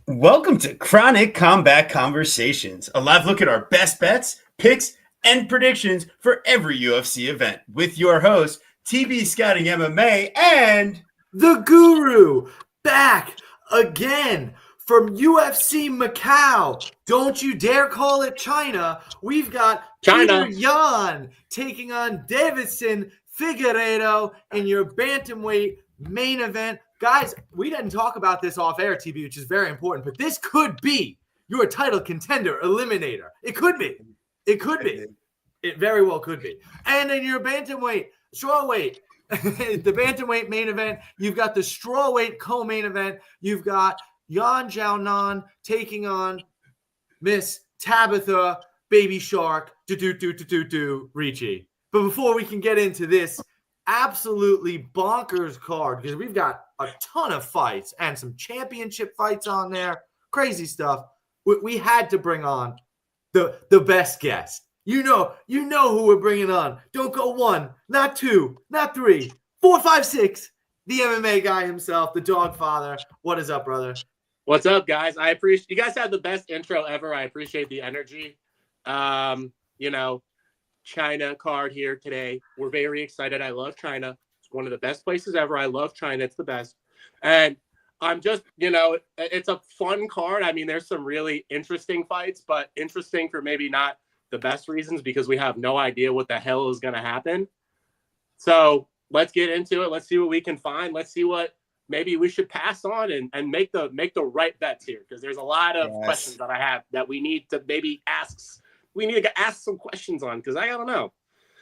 Welcome to Chronic Combat Conversations, a live look at our best bets, picks, and predictions for every UFC event with your host, TB Scouting MMA and the Guru, back again from UFC Macau. Don't you dare call it China. We've got China. Peter Yan taking on Davison Figueiredo in your bantamweight main event. Guys, we didn't talk about this off air, TB, which is very important, but this could be your title contender eliminator. It could be. It could be. It very well could be. And in your bantamweight, strawweight, the bantamweight main event, you've got the strawweight co-main event. You've got Yan Xiaonan taking on Miss Tabitha Baby Shark Arichi. But before we can get into this absolutely bonkers card, because we've got a ton of fights and some championship fights on there, crazy stuff, we had to bring on the best guest. You know who we're bringing on. Don't go one, not two, not three, 4, 5, 6. The MMA guy himself, the dog father. What is up, brother? What's up, guys? I appreciate you guys had the best intro ever. I appreciate the energy. China card here today. We're very excited. I love China. It's one of the best places ever. I love China. It's the best. And I'm just, it's a fun card. I mean, there's some really interesting fights, but interesting for maybe not the best reasons because we have no idea what the hell is going to happen. So let's get into it. Let's see what we can find. Let's see what maybe we should pass on and make the right bets here, because there's a lot of questions that I have that we need to maybe ask. We need to ask some questions on, because I don't know.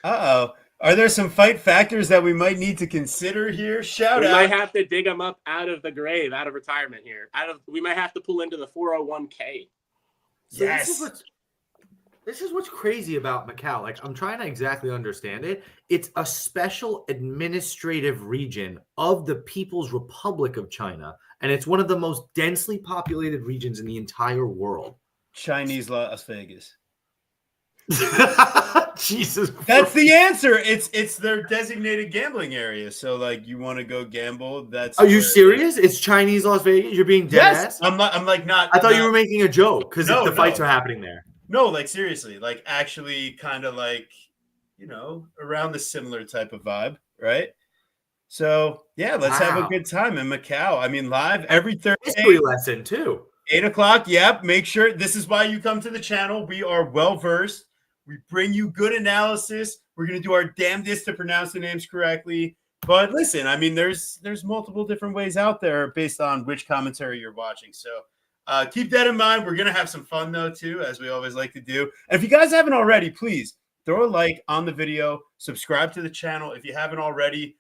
Uh-oh. Are there some fight factors that we might need to consider here? We might have to dig them up out of the grave, out of retirement here. We might have to pull into the 401k. So yes. This is what's crazy about Macau. Like, I'm trying to exactly understand it. It's a special administrative region of the People's Republic of China, and it's one of the most densely populated regions in the entire world. Chinese Las Vegas. Jesus Christ. That's the answer. It's their designated gambling area. So, like, you want to go gamble? Are you serious? It's Chinese Las Vegas? You're being dead ass? I'm not. I thought you were making a joke because the fights are happening there. No, like, seriously, like, actually kind of like, around the similar type of vibe, right? So, yeah, let's have a good time in Macau. I mean, live every Thursday. History lesson, too. 8 o'clock, yep. Make sure, this is why you come to the channel. We are well-versed. We bring you good analysis. We're going to do our damnedest to pronounce the names correctly. But listen, I mean, there's multiple different ways out there based on which commentary you're watching. So, keep that in mind. We're going to have some fun, though, too, as we always like to do. And if you guys haven't already, please throw a like on the video. Subscribe to the channel if you haven't already.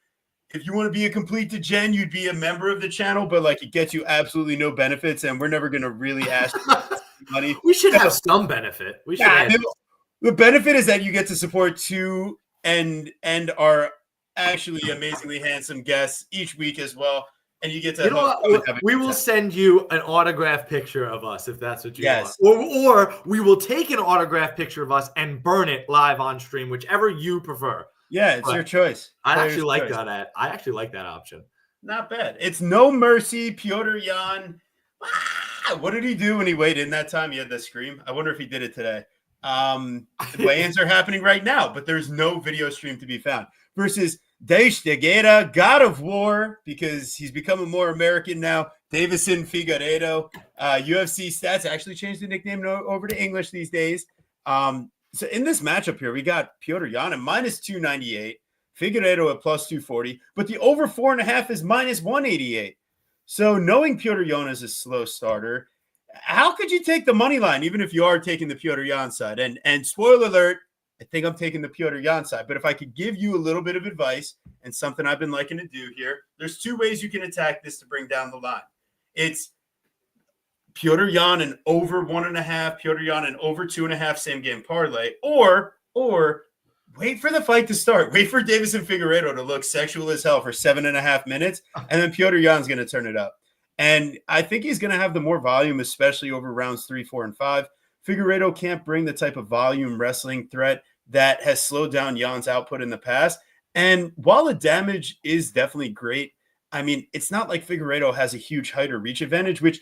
If you want to be a complete degen, you'd be a member of the channel, but, like, it gets you absolutely no benefits, and we're never going to really ask you for money. We should have some benefit. The benefit is that you get to support two and our actually amazingly handsome guests each week as well. And you get to we will send you an autographed picture of us if that's what you want. Or we will take an autographed picture of us and burn it live on stream, whichever you prefer. Yeah, it's your choice. I actually like that. I actually like that option. Not bad. It's no mercy. Piotr Yan. What did he do when he weighed in that time? He had the scream. I wonder if he did it today. The weigh-ins are happening right now, but there's no video stream to be found. Versus Deish de Guerra, God of War, because he's becoming more American now. Davison Figueiredo. UFC Stats actually changed the nickname over to English these days. So in this matchup here, we got Piotr Yan at minus 298, Figueiredo at plus 240, but the over 4.5 is minus 188. So knowing Piotr Yan is a slow starter, how could you take the money line, even if you are taking the Piotr Yan side? And spoiler alert, I think I'm taking the Piotr Yan side. But if I could give you a little bit of advice and something I've been liking to do here, there's two ways you can attack this to bring down the line. It's Piotr Yan and over 1.5, Piotr Yan and over 2.5 same game parlay, or wait for the fight to start. Wait for Davison Figueiredo to look sexual as hell for 7.5 minutes, and then Piotr Yan's going to turn it up. And I think he's going to have the more volume, especially over rounds 3, 4, and 5. Figueiredo can't bring the type of volume wrestling threat that has slowed down Jan's output in the past. And while the damage is definitely great, I mean, it's not like Figueiredo has a huge height or reach advantage, which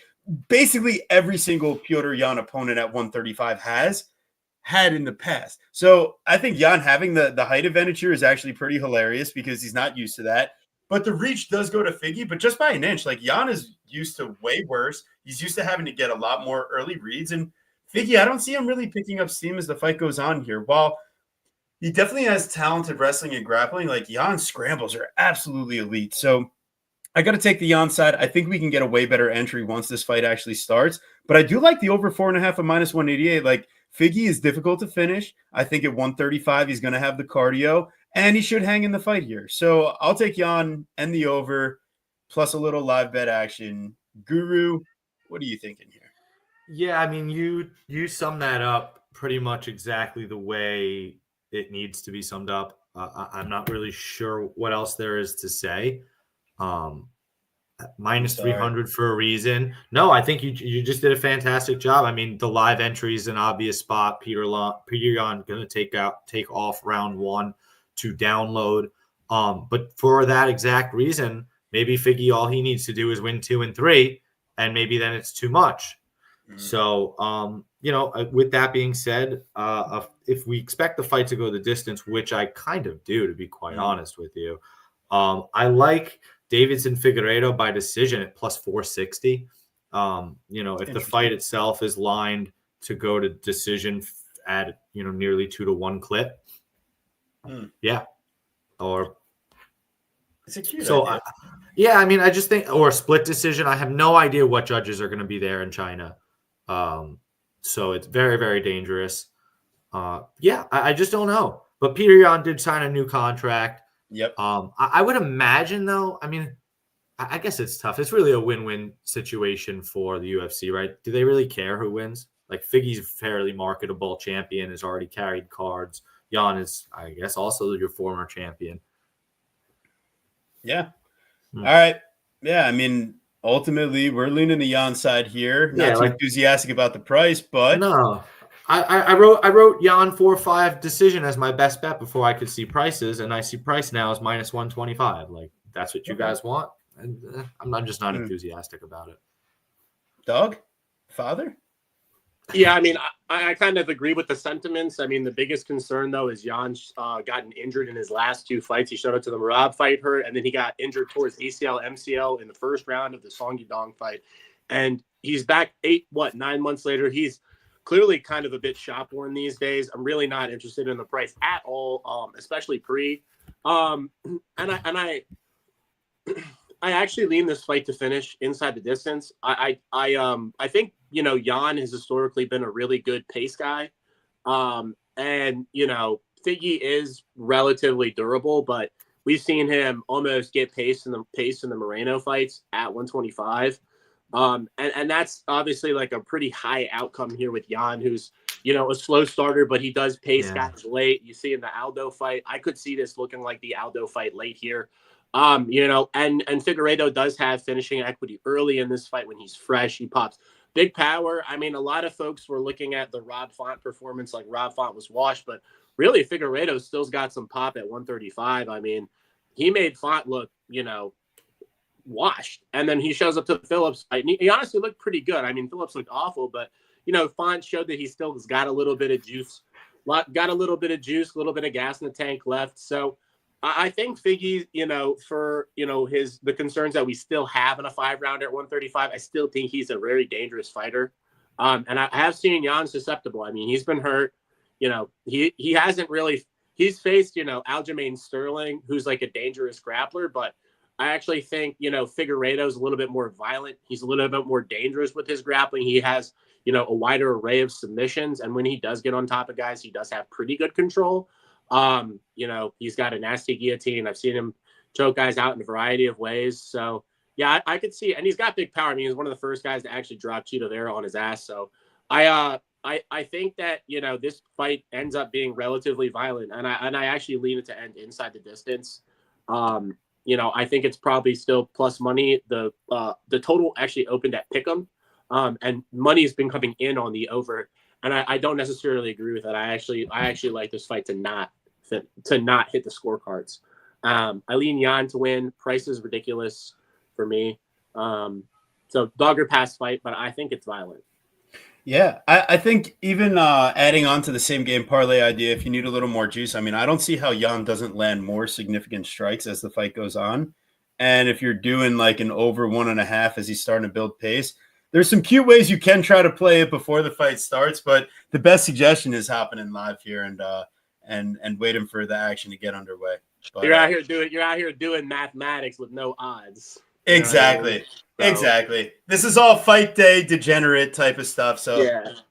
basically every single Petr Yan opponent at 135 had in the past. So I think Yan having the height advantage here is actually pretty hilarious because he's not used to that. But the reach does go to Figgy, but just by an inch. Like Yan is used to way worse. He's used to having to get a lot more early reads. And Figgy, I don't see him really picking up steam as the fight goes on here. While he definitely has talented wrestling and grappling, like Jan's scrambles are absolutely elite. So I got to take the Yan side. I think we can get a way better entry once this fight actually starts. But I do like the over 4.5 of minus 188. Like Figgy is difficult to finish. I think at 135, he's going to have the cardio, and he should hang in the fight here. So I'll take Yan and the over, plus a little live bet action. Guru, what are you thinking here? Yeah, I mean, you sum that up pretty much exactly the way it needs to be summed up. I'm not really sure what else there is to say. Minus 300 for a reason. No, I think you just did a fantastic job. I mean, the live entry is an obvious spot. Petr Yan going to take off round 1 to download. But for that exact reason, maybe Figgy, all he needs to do is win 2 and 3, and maybe then it's too much. So, with that being said, if we expect the fight to go the distance, which I kind of do, to be quite honest with you, I like Davidson Figueiredo by decision at plus 460. If the fight itself is lined to go to decision at, nearly 2-1 clip. Yeah. Or it's a cute so idea. I mean, I just think, or a split decision. I have no idea what judges are going to be there in China. So it's very, very dangerous. I just don't know. But Petr Yan did sign a new contract. Yep. I would imagine, though, I mean, I guess it's tough. It's really a win-win situation for the UFC, right? Do they really care who wins? Like, Figgy's a fairly marketable champion, has already carried cards. Yan is, I guess, also your former champion. Yeah. All right. Yeah, I mean, ultimately, we're leaning the Yan side here. Not too enthusiastic about the price, but no. I wrote Yan 4-5 decision as my best bet before I could see prices, and I see price now as minus 125. Like, that's what you guys want, and I'm just not enthusiastic about it. Dog, father. Yeah, I mean, I kind of agree with the sentiments. I mean, the biggest concern, though, is Jan's gotten injured in his last 2 fights. He showed up to the Merab fight hurt, and then he got injured towards ACL, MCL in the first round of the Song Yudong fight. And he's back 9 months later. He's clearly kind of a bit shop-worn these days. I'm really not interested in the price at all, especially pre. I actually lean this fight to finish inside the distance. I think, Yan has historically been a really good pace guy. And, Figgy is relatively durable, but we've seen him almost get pace in the Moreno fights at 125. And that's obviously like a pretty high outcome here with Yan, who's, a slow starter, but he does pace guys late. You see in the Aldo fight, I could see this looking like the Aldo fight late here. And Figueiredo does have finishing equity early in this fight when he's fresh. He pops big power. I mean, a lot of folks were looking at the Rob Font performance like Rob Font was washed, but really Figueiredo still's got some pop at 135. I mean, he made Font look, washed. And then he shows up to the Phillips fight, and he honestly looked pretty good. I mean, Phillips looked awful, but, Font showed that he still has got a little bit of juice, a little bit of gas in the tank left. So, I think Figgy, for, the concerns that we still have in a 5-rounder at 135, I still think he's a very dangerous fighter. And I have seen Yan susceptible. I mean, he's been hurt. He hasn't really, he's faced, Aljamain Sterling, who's like a dangerous grappler, but I actually think, Figueiredo's a little bit more violent. He's a little bit more dangerous with his grappling. He has, a wider array of submissions. And when he does get on top of guys, he does have pretty good control. He's got a nasty guillotine. I've seen him choke guys out in a variety of ways. So yeah, I could see, and he's got big power. I mean, he's one of the first guys to actually drop Cheeto Vera on his ass. So I think that, this fight ends up being relatively violent, and I actually lean it to end inside the distance. I think it's probably still plus money. The total actually opened at Pick'em. And money's been coming in on the over. And I don't necessarily agree with that. I actually like this fight to not hit the scorecards. I lean Yan to win. Price is ridiculous for me. So dog or pass fight, but I think it's violent. Yeah, I think even adding on to the same game parlay idea, if you need a little more juice, I mean, I don't see how Yan doesn't land more significant strikes as the fight goes on. And if you're doing like an over 1.5 as he's starting to build pace, there's some cute ways you can try to play it before the fight starts. But the best suggestion is hopping in live here and waiting for the action to get underway. But, you're out here doing mathematics with no odds. Exactly. You know what I mean? Exactly. This is all fight day degenerate type of stuff. So,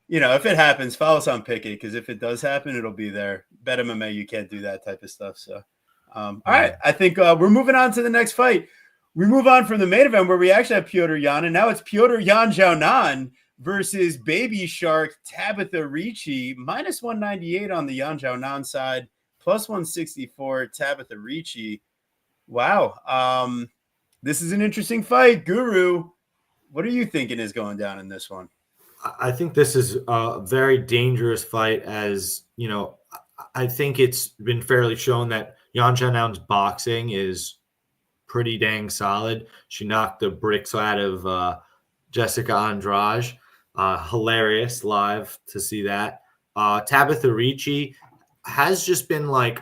if it happens, follow us on Picket, because if it does happen, it'll be there. Bet MMA, you can't do that type of stuff. So, all right. I think we're moving on to the next fight. We move on from the main event where we actually have Petr Yan, and now it's Petr Yan Xiaonan versus Baby Shark Tabitha Ricci. Minus 198 on the Yan Xiaonan side, plus 164 Tabitha Ricci. Wow. This is an interesting fight. Guru, what are you thinking is going down in this one? I think this is a very dangerous fight, as, you know, I think it's been fairly shown that Yan Xiaonan's boxing is pretty dang solid. She knocked the bricks out of Jessica Andrade. Hilarious live to see that. Tabitha Ricci has just been like,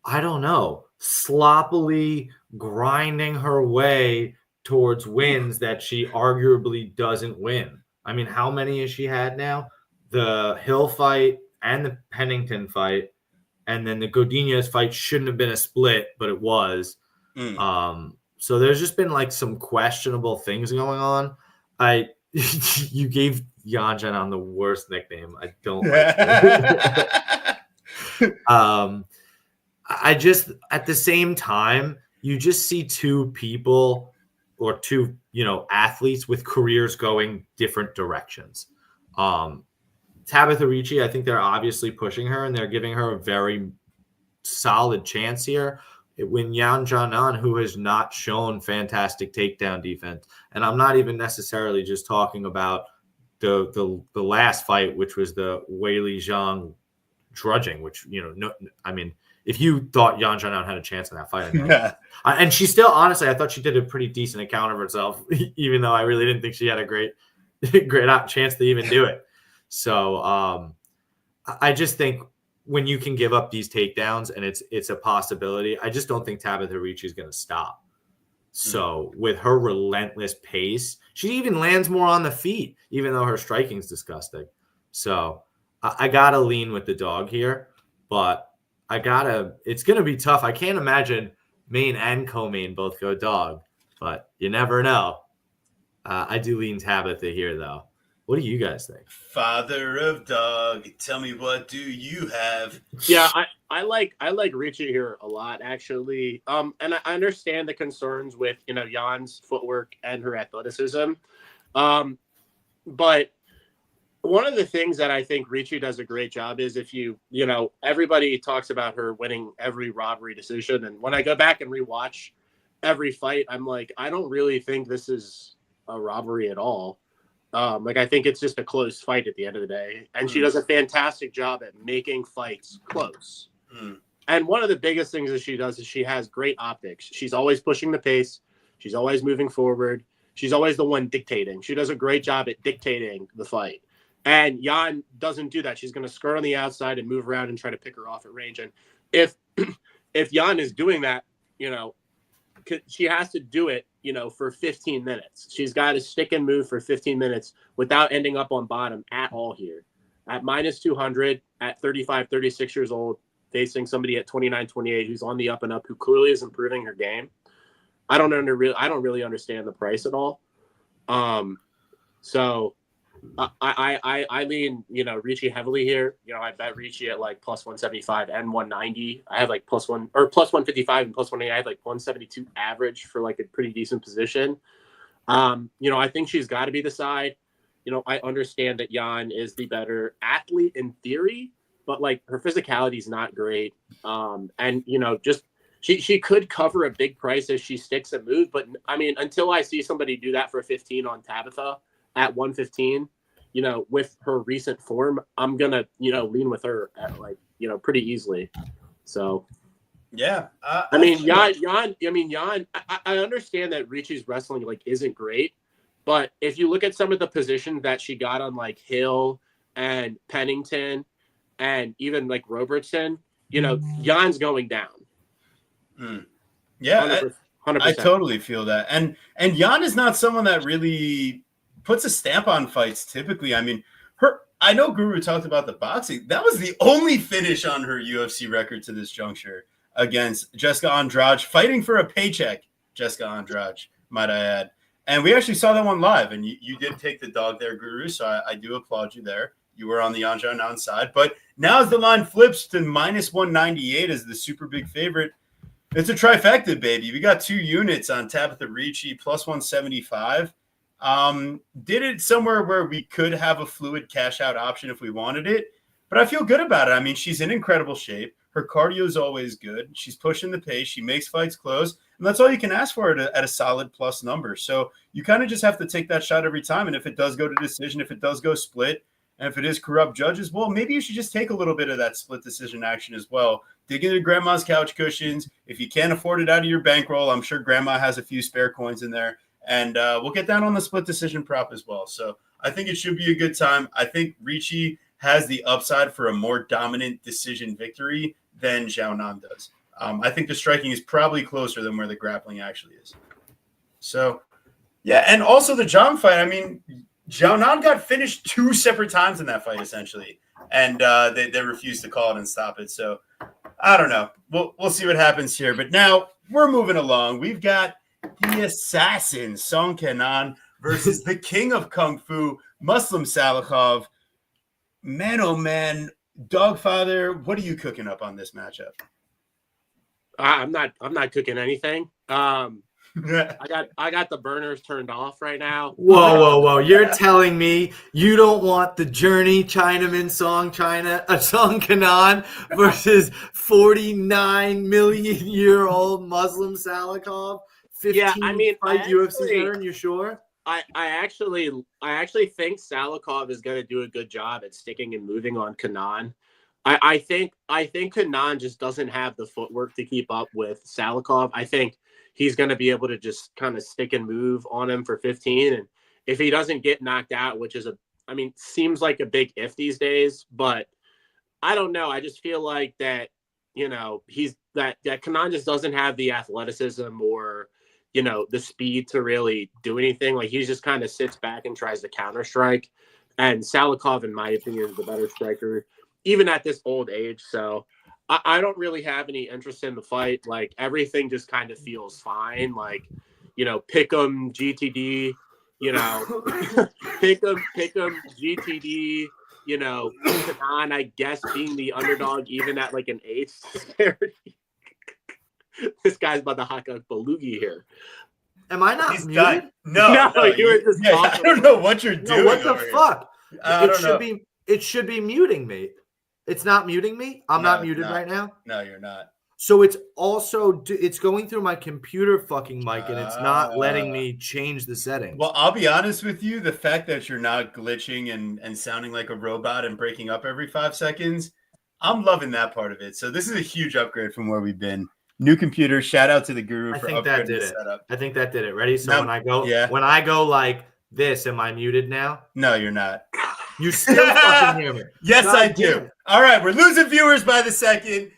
I don't know, sloppily grinding her way towards wins that she arguably doesn't win. I mean, how many has she had now? The Hill fight and the Pennington fight, and then the Godinez fight shouldn't have been a split, but it was. So there's just been like some questionable things going on. You gave Yan Xiaonan the worst nickname. I don't like it. I just, at the same time, you just see two people or two, athletes with careers going different directions. Tabitha Ricci, I think they're obviously pushing her and they're giving her a very solid chance here. When Yan Xiaonan, who has not shown fantastic takedown defense, and I'm not even necessarily just talking about the last fight, which was the Weili Zhang drudging, which, if you thought Yan Xiaonan had a chance in that fight, and she still, honestly, I thought she did a pretty decent account of herself, even though I really didn't think she had a great chance to even do it. So I just think when you can give up these takedowns and it's a possibility, I just don't think Tabitha Ricci is going to stop. So with her relentless pace, she even lands more on the feet, even though her striking is disgusting. So I got to lean with the dog here, but it's going to be tough. I can't imagine main and co-main both go dog, but you never know. I do lean Tabitha here, though. What do you guys think? Father of dog, tell me, what do you have? Yeah, I like Ricci here a lot, actually. And I understand the concerns with, Jan's footwork and her athleticism. But one of the things that I think Ricci does a great job is if everybody talks about her winning every robbery decision. And when I go back and rewatch every fight, I'm like, I don't really think this is a robbery at all. I think it's just a close fight at the end of the day. And she does a fantastic job at making fights close. And one of the biggest things that she does is she has great optics. She's always pushing the pace. She's always moving forward. She's always the one dictating. She does a great job at dictating the fight. And Yan doesn't do that. She's going to skirt on the outside and move around and try to pick her off at range. And if Yan is doing that, she has to do it, for 15 minutes. She's got to stick and move for 15 minutes without ending up on bottom at all here. At minus 200, at 35, 36 years old, facing somebody at 29, 28 who's on the up and up, who clearly is improving her game. I don't really understand the price at all. So I lean, Ricci heavily here. I bet Ricci at like plus 175 and 190. I have like plus 155 and plus 180. I have like 172 average for like a pretty decent position. I think she's got to be the side. I understand that Yan is the better athlete in theory, but like her physicality is not great. And just she could cover a big price as she sticks and moves. But I mean, until I see somebody do that for 15 on Tabitha, at 115, with her recent form, I'm gonna, lean with her at pretty easily. So yeah, Jan. I understand that Ricci's wrestling isn't great, but if you look at some of the positions that she got on Hill and Pennington, and even Robertson, Jan's going down. Yeah, 100%. I totally feel that. And Jan is not someone that really puts a stamp on fights typically. I mean, I know Guru talked about the boxing. That was the only finish on her UFC record to this juncture against Jessica Andrade, fighting for a paycheck, Jessica Andrade, might I add. And we actually saw that one live, and you did take the dog there, Guru, so I do applaud you there. You were on the Andrade side. But now as the line flips to minus 198 as the super big favorite, it's a trifecta, baby. We got 2 units on Tabitha Ricci, plus 175. Did it somewhere where we could have a fluid cash out option if we wanted it, but I feel good about it. I mean, she's in incredible shape. Her cardio is always good. She's pushing the pace. She makes fights close, and that's all you can ask for at a solid plus number. So you kind of just have to take that shot every time. And if it does go to decision, if it does go split, and if it is corrupt judges, well, maybe you should just take a little bit of that split decision action as well. Dig into grandma's couch cushions. If you can't afford it out of your bankroll, I'm sure grandma has a few spare coins in there. And we'll get down on the split decision prop as well. So I think it should be a good time. I think Ricci has the upside for a more dominant decision victory than Zhao Nan does. I think the striking is probably closer than where the grappling actually is. So, yeah, and also the Zhang fight. I mean, Zhao Nan got finished 2 separate times in that fight, essentially. And they refused to call it and stop it. So, I don't know. We'll see what happens here. But now we're moving along. We've got the assassin, Song Canan, versus the king of Kung Fu, Muslim Salikov. Man, oh man, Dogfather, what are you cooking up on this matchup? I'm not cooking anything. I got the burners turned off right now. Whoa. You're telling me you don't want the Journey Chinaman Song Canan versus 49 million year old Muslim Salikov? 15 fight UFC veteran, you sure? I actually think Salikov is going to do a good job at sticking and moving on Canan. I think Canan just doesn't have the footwork to keep up with Salikov. I think he's going to be able to just kind of stick and move on him for 15. And if he doesn't get knocked out, which is seems like a big if these days, but I don't know. I just feel like that, he's that Canan just doesn't have the athleticism or, the speed to really do anything. He just kind of sits back and tries to counter strike. And Salikov, in my opinion, is the better striker, even at this old age. So I don't really have any interest in the fight. Everything just kind of feels fine. Pick 'em GTD, pick 'em GTD, Canan, I guess, being the underdog, even at an age disparity. This guy's about to hawk a belugi here. Am I not muted? No, you were just I don't know what you're doing. What the fuck? Here. It should be muting me. It's not muting me? I'm not muted right now? No, you're not. So it's also it's going through my computer fucking mic, and it's not letting me change the settings. Well, I'll be honest with you. The fact that you're not glitching and sounding like a robot and breaking up every 5 seconds, I'm loving that part of it. So this is a huge upgrade from where we've been. New computer. Shout out to the Guru for upgrading the setup. I think that did it. Ready? So when I go like this, am I muted now? No, you're not. You still fucking hear me. Yes, I do. All right, we're losing viewers by the second.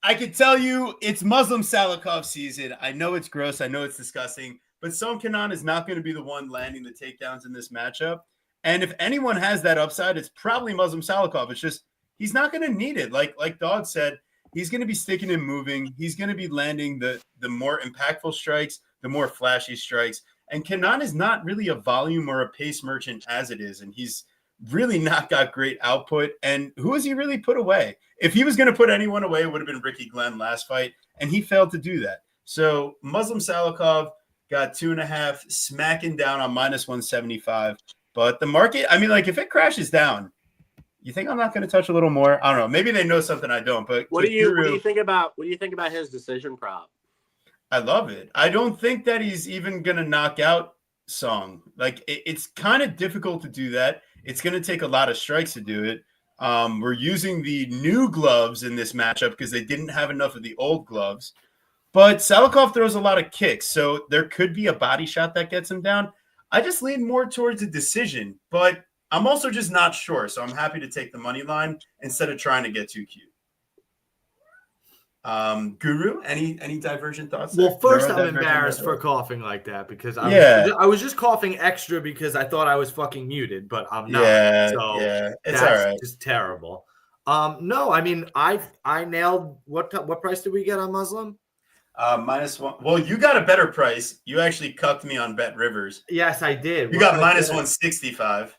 I can tell you it's Muslim Salikov season. I know it's gross. I know it's disgusting. But Song Canan is not going to be the one landing the takedowns in this matchup. And if anyone has that upside, it's probably Muslim Salikov. It's just he's not going to need it. Like Dog said, he's going to be sticking and moving. He's going to be landing the more impactful strikes, the more flashy strikes. And Canan is not really a volume or a pace merchant as it is. And he's really not got great output. And who has he really put away? If he was going to put anyone away, it would have been Ricky Glenn last fight. And he failed to do that. So Muslim Salikov got 2.5, smacking down on minus 175. But the market, if it crashes down, you think I'm not going to touch a little more? I don't know. Maybe they know something I don't. But what do you think about his decision prop? I love it. I don't think that he's even going to knock out Song. Like it's kind of difficult to do that. It's going to take a lot of strikes to do it. We're using the new gloves in this matchup because they didn't have enough of the old gloves. But Salikov throws a lot of kicks, so there could be a body shot that gets him down. I just lean more towards a decision, but I'm also just not sure. So I'm happy to take the money line instead of trying to get too cute. Guru, any divergent thoughts? Well, first, I'm Neurodivergent embarrassed for as coughing like that because I was just coughing extra because I thought I was fucking muted, but I'm not. Yeah, So yeah, it's that's all right. just terrible. No, I mean I nailed what price did we get on Muslim? -1. Well, you got a better price. You actually cucked me on Bet Rivers. Yes, I did. You got -165.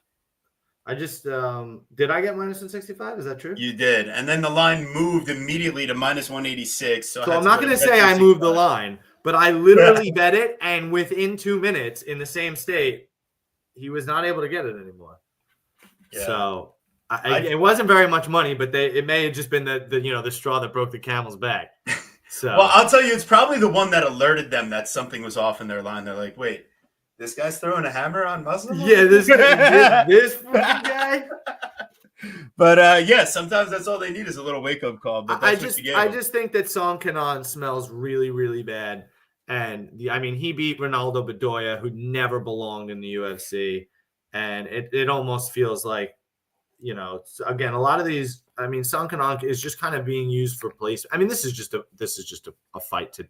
I just did I get -165? Is that true? You did, and then the line moved immediately to -186. So I'm not going to say I moved the line, but I literally bet it, and within 2 minutes in the same state, he was not able to get it anymore. Yeah. So it wasn't very much money, but it may have just been the straw that broke the camel's back. So well, I'll tell you, it's probably the one that alerted them that something was off in their line. They're like, wait. This guy's throwing a hammer on Muslim? Yeah, this fucking guy. But yeah, sometimes that's all they need is a little wake-up call. But I just think that Song Canan smells really, really bad. And he beat Ronaldo Bedoya, who never belonged in the UFC. And it almost feels like, again, a lot of these, Song Canan is just kind of being used for place. This is just a fight to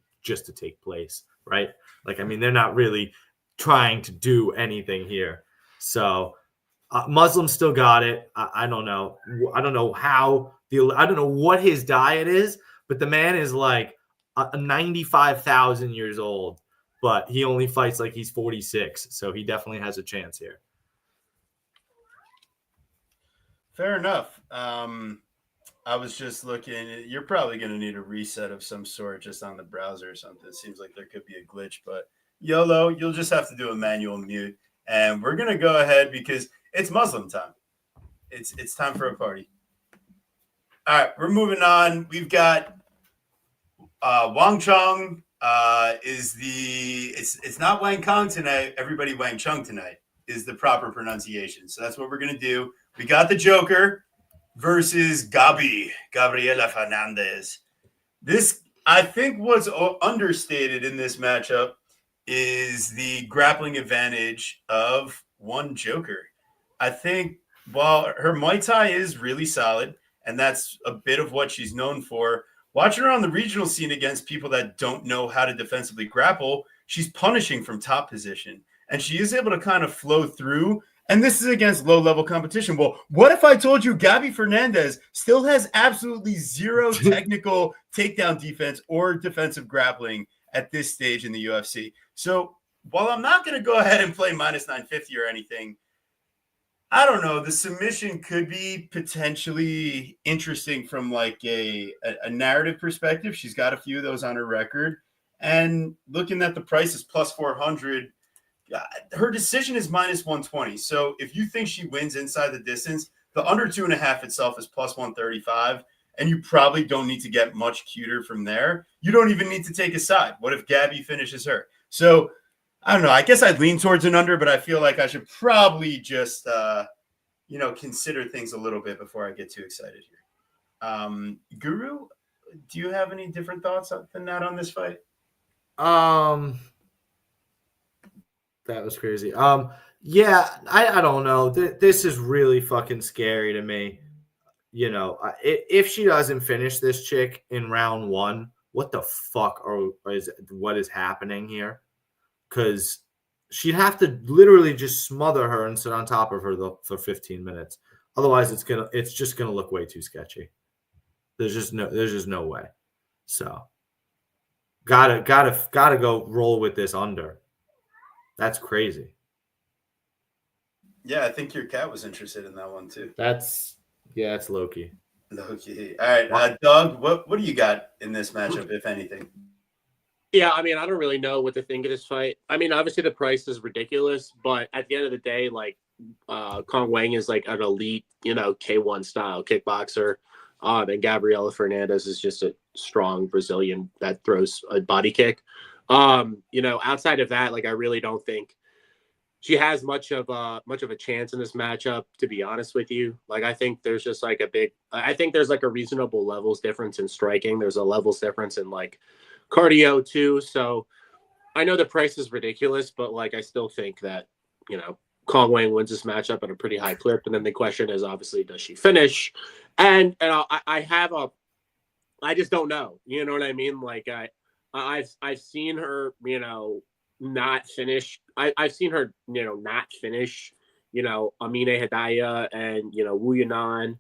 take place, right? Like, they're not really trying to do anything here. So Muslim still got it. I don't know. I don't know I don't know what his diet is, but the man is like 95,000 years old, but he only fights like he's 46. So he definitely has a chance here. Fair enough. I was just looking. You're probably going to need a reset of some sort just on the browser or something. It seems like there could be a glitch, but YOLO, you'll just have to do a manual mute. And we're going to go ahead because it's Muslim time. It's time for a party. All right, we're moving on. We've got Wang Chung it's not Wang Kong tonight. Everybody Wang Chung tonight is the proper pronunciation. So that's what we're going to do. We got the Joker versus Gabriela Fernandez. This, I think, what's understated in this matchup is the grappling advantage of one Joker. I think while her Muay Thai is really solid, and that's a bit of what she's known for, watching her on the regional scene against people that don't know how to defensively grapple, she's punishing from top position. And she is able to kind of flow through. And this is against low-level competition. Well, what if I told you Gabby Fernandez still has absolutely zero technical takedown defense or defensive grappling at this stage in the UFC? So while I'm not going to go ahead and play -950 or anything, I don't know. The submission could be potentially interesting from like a narrative perspective. She's got a few of those on her record. And looking at the price is +400. Her decision is -120. So if you think she wins inside the distance, the under 2.5 itself is +135. And you probably don't need to get much cuter from there. You don't even need to take a side. What if Gabby finishes her? So I don't know. I guess I'd lean towards an under, but I feel like I should probably just, consider things a little bit before I get too excited here. Guru, do you have any different thoughts than that on this fight? That was crazy. Yeah, I don't know. This is really fucking scary to me. If she doesn't finish this chick in round 1, what the fuck what is happening here? Because she'd have to literally just smother her and sit on top of her for 15 minutes. Otherwise, it's just gonna look way too sketchy. There's just no way. So gotta go roll with this under. That's crazy. Yeah, I think your cat was interested in that one too. That's Loki. Loki. All right, Doug, what do you got in this matchup, if anything? Yeah, I don't really know what to think of this fight. Obviously the price is ridiculous, but at the end of the day, like Kong Wang is like an elite, K1 style kickboxer. And Gabriela Fernandez is just a strong Brazilian that throws a body kick. Outside of that, like I really don't think she has much of a chance in this matchup, to be honest with you. Like, I think there's just like I think there's like a reasonable levels difference in striking. There's a levels difference in like cardio too. So I know the price is ridiculous, but like, I still think that, Kong Wang wins this matchup at a pretty high clip. And then the question is obviously, does she finish? And I just don't know. You know what I mean? Like I've seen her, not finish. I've seen her, not finish, Amine Hedaya and, Wu Yanan,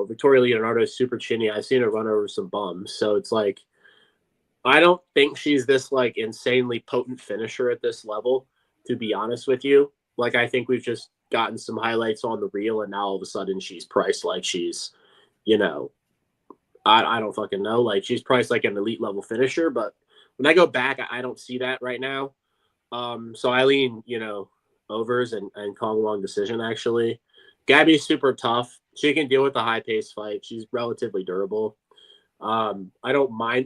Victoria Leonardo's super chinny. I've seen her run over some bums. So it's like, I don't think she's this like insanely potent finisher at this level, to be honest with you. Like, I think we've just gotten some highlights on the reel and now all of a sudden she's priced like she's, I don't fucking know. Like, she's priced like an elite level finisher, but when I go back, I don't see that right now. So I lean, overs and Kong Wang decision, actually. Gabby's super tough. She can deal with the high pace fight. She's relatively durable. I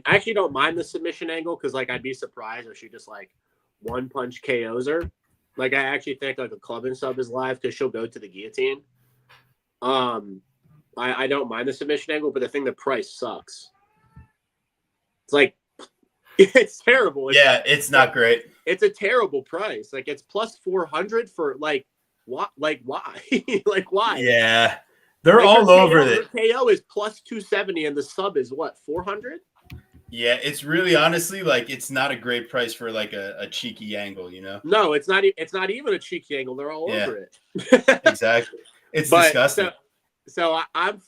actually don't mind the submission angle because, like, I'd be surprised if she just, like, one punch KOs her. Like, I actually think, like, a club and sub is live because she'll go to the guillotine. I don't mind the submission angle, but the price sucks. It's like, it's terrible. It's not great. It's a terrible price. Like, it's plus 400 for like what? Like, why? Like, why? Yeah, they're all over it. KO is plus 270, and the sub is what, 400? Yeah, it's really honestly like it's not a great price for like a cheeky angle, No, it's not. It's not even a cheeky angle. They're all over it. Exactly. It's disgusting. So I'm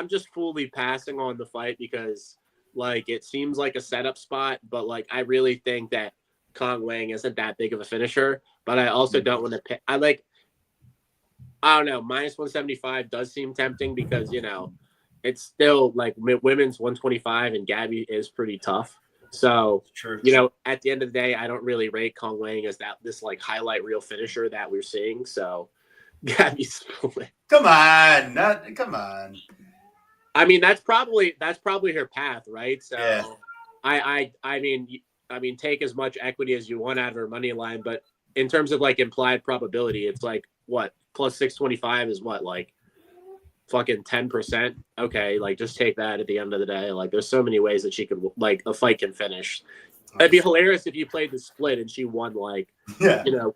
just fully passing on the fight because like it seems like a setup spot, but like I really think that Kong Wang isn't that big of a finisher. But I also don't want to pay. I don't know. Minus 175 does seem tempting because it's still like women's 125 and Gabby is pretty tough. So True. At the end of the day, I don't really rate Kong Wang as this like highlight reel finisher that we're seeing. So Gabby's split. Come on. I mean, that's probably her path, right? So yeah. I mean, take as much equity as you want out of her money line, but in terms of like implied probability, it's like what plus 625 is what, like fucking 10%. Okay, like just take that at the end of the day. Like there's so many ways that she could like a fight can finish. It'd be hilarious if you played the split and she won like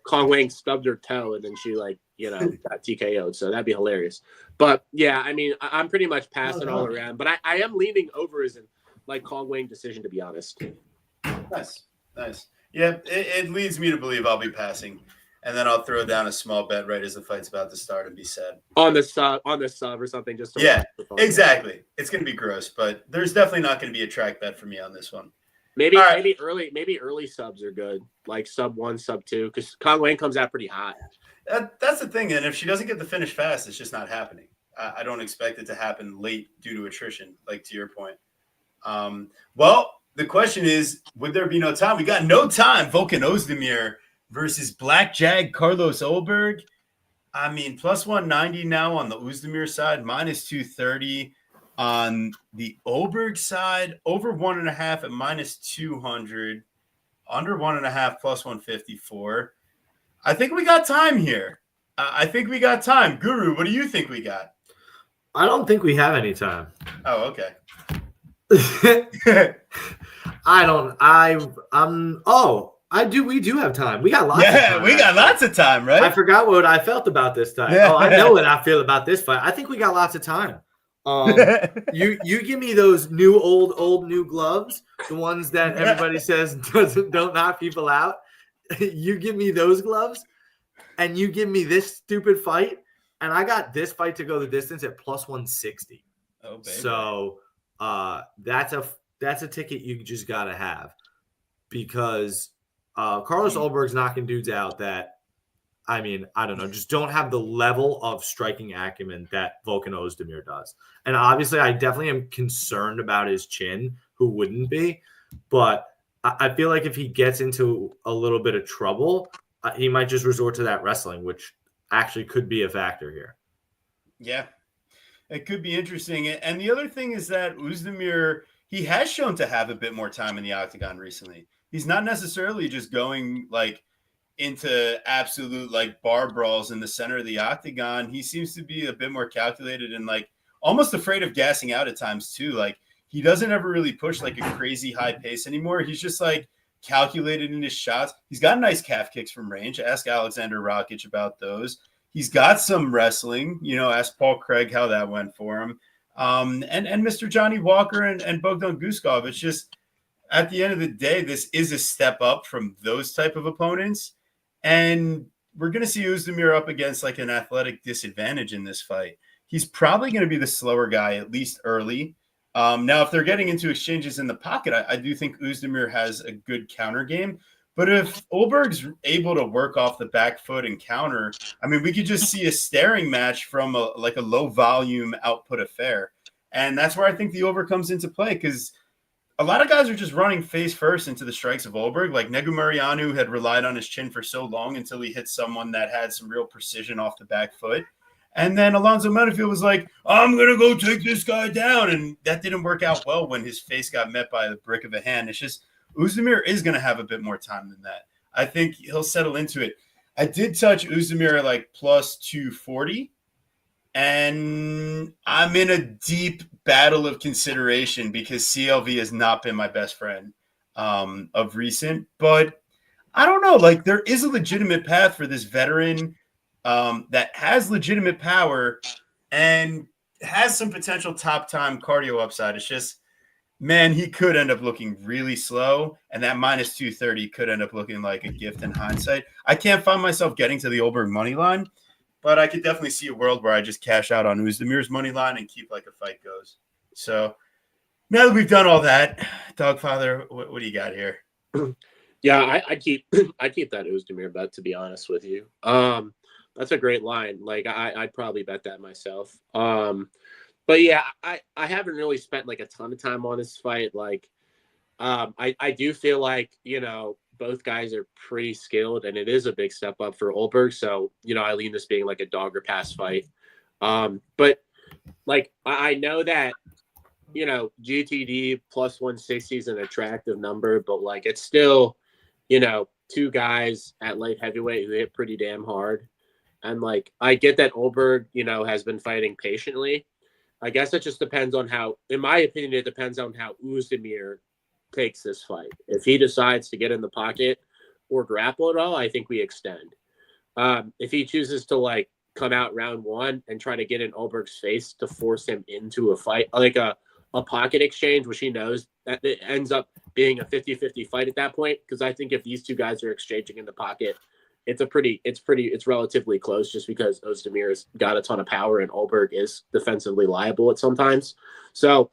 Kong Wang stubbed her toe and then she like got TKO'd. So that'd be hilarious. But yeah, I mean I'm pretty much passing all around, but I am leaning over as in like Kong Wang decision, to be honest. Nice. Yeah, it leads me to believe I'll be passing. And then I'll throw down a small bet right as the fight's about to start and be sad. On the sub or something. Just to exactly. It's going to be gross, but there's definitely not going to be a track bet for me on this one. Maybe early subs are good, like sub 1, sub 2, because Kong Wang comes out pretty hot. That's the thing, and if she doesn't get the finish fast, it's just not happening. I don't expect it to happen late due to attrition, like to your point. Well, the question is, would there be no time? We got no time. Volkan Ozdemir versus Black Jag Carlos Ulberg. I mean, plus 190 now on the Ozdemir side, minus 230 on the Ulberg side, over 1.5 at minus 200, under 1.5 plus 154. I think we got time here. Guru, what do you think we got? I don't think we have any time. Oh, okay. We do have time. We got lots of time. Yeah, we got lots of time, right? I forgot what I felt about this time. I know what I feel about this fight. I think we got lots of time. You give me those new old new gloves, the ones that everybody says don't knock people out. You give me those gloves, and you give me this stupid fight, and I got this fight to go the distance at plus 160. Oh, baby. So that's a ticket you just gotta have, because Carlos Ulberg's knocking dudes out that, I mean, I don't know, just don't have the level of striking acumen that Volkan Ozdemir does. And obviously, I definitely am concerned about his chin. Who wouldn't be? But I feel like if he gets into a little bit of trouble, he might just resort to that wrestling, which actually could be a factor here. Yeah, it could be interesting. And the other thing is that Ozdemir, he has shown to have a bit more time in the octagon recently. He's not necessarily just going like into absolute like bar brawls in the center of the octagon. He seems to be a bit more calculated and like almost afraid of gassing out at times too. Like he doesn't ever really push like a crazy high pace anymore. He's just like calculated in his shots. He's got nice calf kicks from range. Ask Alexander Rakic about those. He's got some wrestling, ask Paul Craig how that went for him. And Mr. Johnny Walker and Bogdan Guskov. It's just at the end of the day, this is a step up from those type of opponents. And we're going to see Oezdemir up against like an athletic disadvantage in this fight. He's probably going to be the slower guy, at least early. Now, if they're getting into exchanges in the pocket, I do think Oezdemir has a good counter game. But if Olberg's able to work off the back foot and counter, I mean, we could just see a staring match from a low volume output affair. And that's where I think the over comes into play because a lot of guys are just running face first into the strikes of Olberg. Like Negumereanu had relied on his chin for so long until he hit someone that had some real precision off the back foot. And then Alonzo Menifield was like, I'm going to go take this guy down. And that didn't work out well when his face got met by the brick of a hand. It's just Oezdemir is going to have a bit more time than that. I think he'll settle into it. I did touch Oezdemir at like plus 240. And I'm in a deep battle of consideration because CLV has not been my best friend of recent. But I don't know. Like there is a legitimate path for this veteran that has legitimate power and has some potential top time cardio upside. It's just, man, he could end up looking really slow. And that minus 230 could end up looking like a gift in hindsight. I can't find myself getting to the Olberg money line. But I could definitely see a world where I just cash out on Oezdemir's money line and keep like a fight goes. So now that we've done all that, Dogfather, what do you got here? Yeah, I keep that Oezdemir bet, to be honest with you. That's a great line. Like I'd probably bet that myself. But yeah, I haven't really spent like a ton of time on this fight. Like I do feel like, both guys are pretty skilled and it is a big step up for Olberg. So, I lean this being like a dog or pass fight. But like, I know that, GTD plus 160 is an attractive number, but like, it's still, two guys at light heavyweight who hit pretty damn hard. And like, I get that Olberg, has been fighting patiently. I guess it just depends on how, in my opinion, it depends on how Oezdemir takes this fight. If he decides to get in the pocket or grapple at all, I think we extend. If he chooses to like come out round one and try to get in Olberg's face to force him into a fight, like a pocket exchange, which he knows that it ends up being a 50-50 fight at that point. Because I think if these two guys are exchanging in the pocket, it's relatively close just because Ozdemir's got a ton of power and Olberg is defensively liable at sometimes. So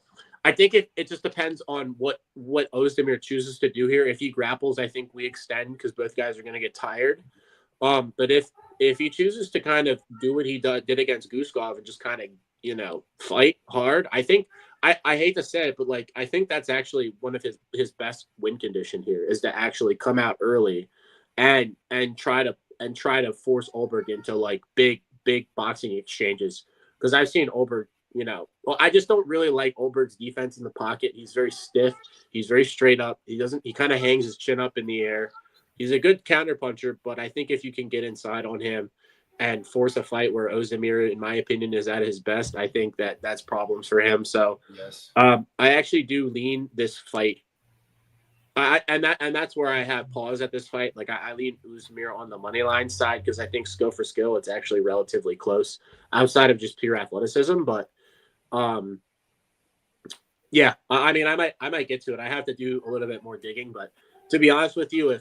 I think it just depends on what Oezdemir chooses to do here. If he grapples, I think we extend because both guys are going to get tired. But if he chooses to kind of do what he did against Guskov and just kind of, fight hard, I think I hate to say it, but like I think that's actually one of his best win condition here is to actually come out early and try to force Olberg into like big boxing exchanges. Because I've seen Olberg, I just don't really like Olberg's defense in the pocket. He's very stiff. He's very straight up. He kind of hangs his chin up in the air. He's a good counterpuncher, but I think if you can get inside on him and force a fight where Oezdemir, in my opinion, is at his best, I think that's problems for him. So yes. I actually do lean this fight. And that's where I have pause at this fight. Like I lean Oezdemir on the money line side because I think skill for skill, it's actually relatively close outside of just pure athleticism. But yeah, I mean, I might get to it. I have to do a little bit more digging, but to be honest with you,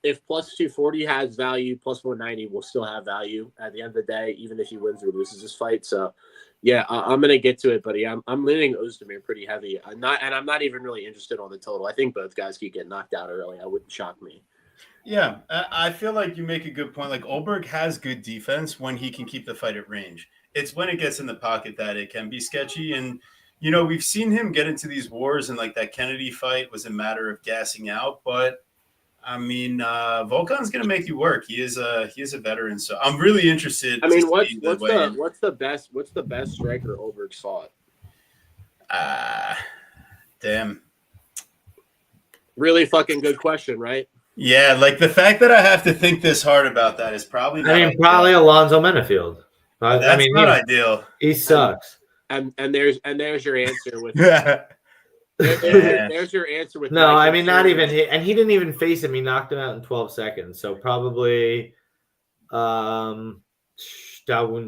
if plus 240 has value, plus 190 will still have value at the end of the day, even if he wins or loses this fight. So yeah, I'm gonna get to it, buddy. I'm leaning Oezdemir pretty heavy. I'm not even really interested on the total. I think both guys could get knocked out early. That wouldn't shock me. Yeah, I feel like you make a good point. Like Olberg has good defense when he can keep the fight at range. It's when it gets in the pocket that it can be sketchy. And, we've seen him get into these wars, and like that Kennedy fight was a matter of gassing out. But I mean, Volkan's going to make you work. He is a veteran. So I'm really interested. I mean, what's the best striker Olberg's fought? Damn. Really fucking good question, right? Yeah, like the fact that I have to think this hard about that is probably not ideal. Probably Alonzo Menafield. That's not ideal. He sucks. And there's your answer with Yeah. there's your answer with No, Michael not Chandler. even and he didn't even face him. He knocked him out in 12 seconds. So probably Dawoon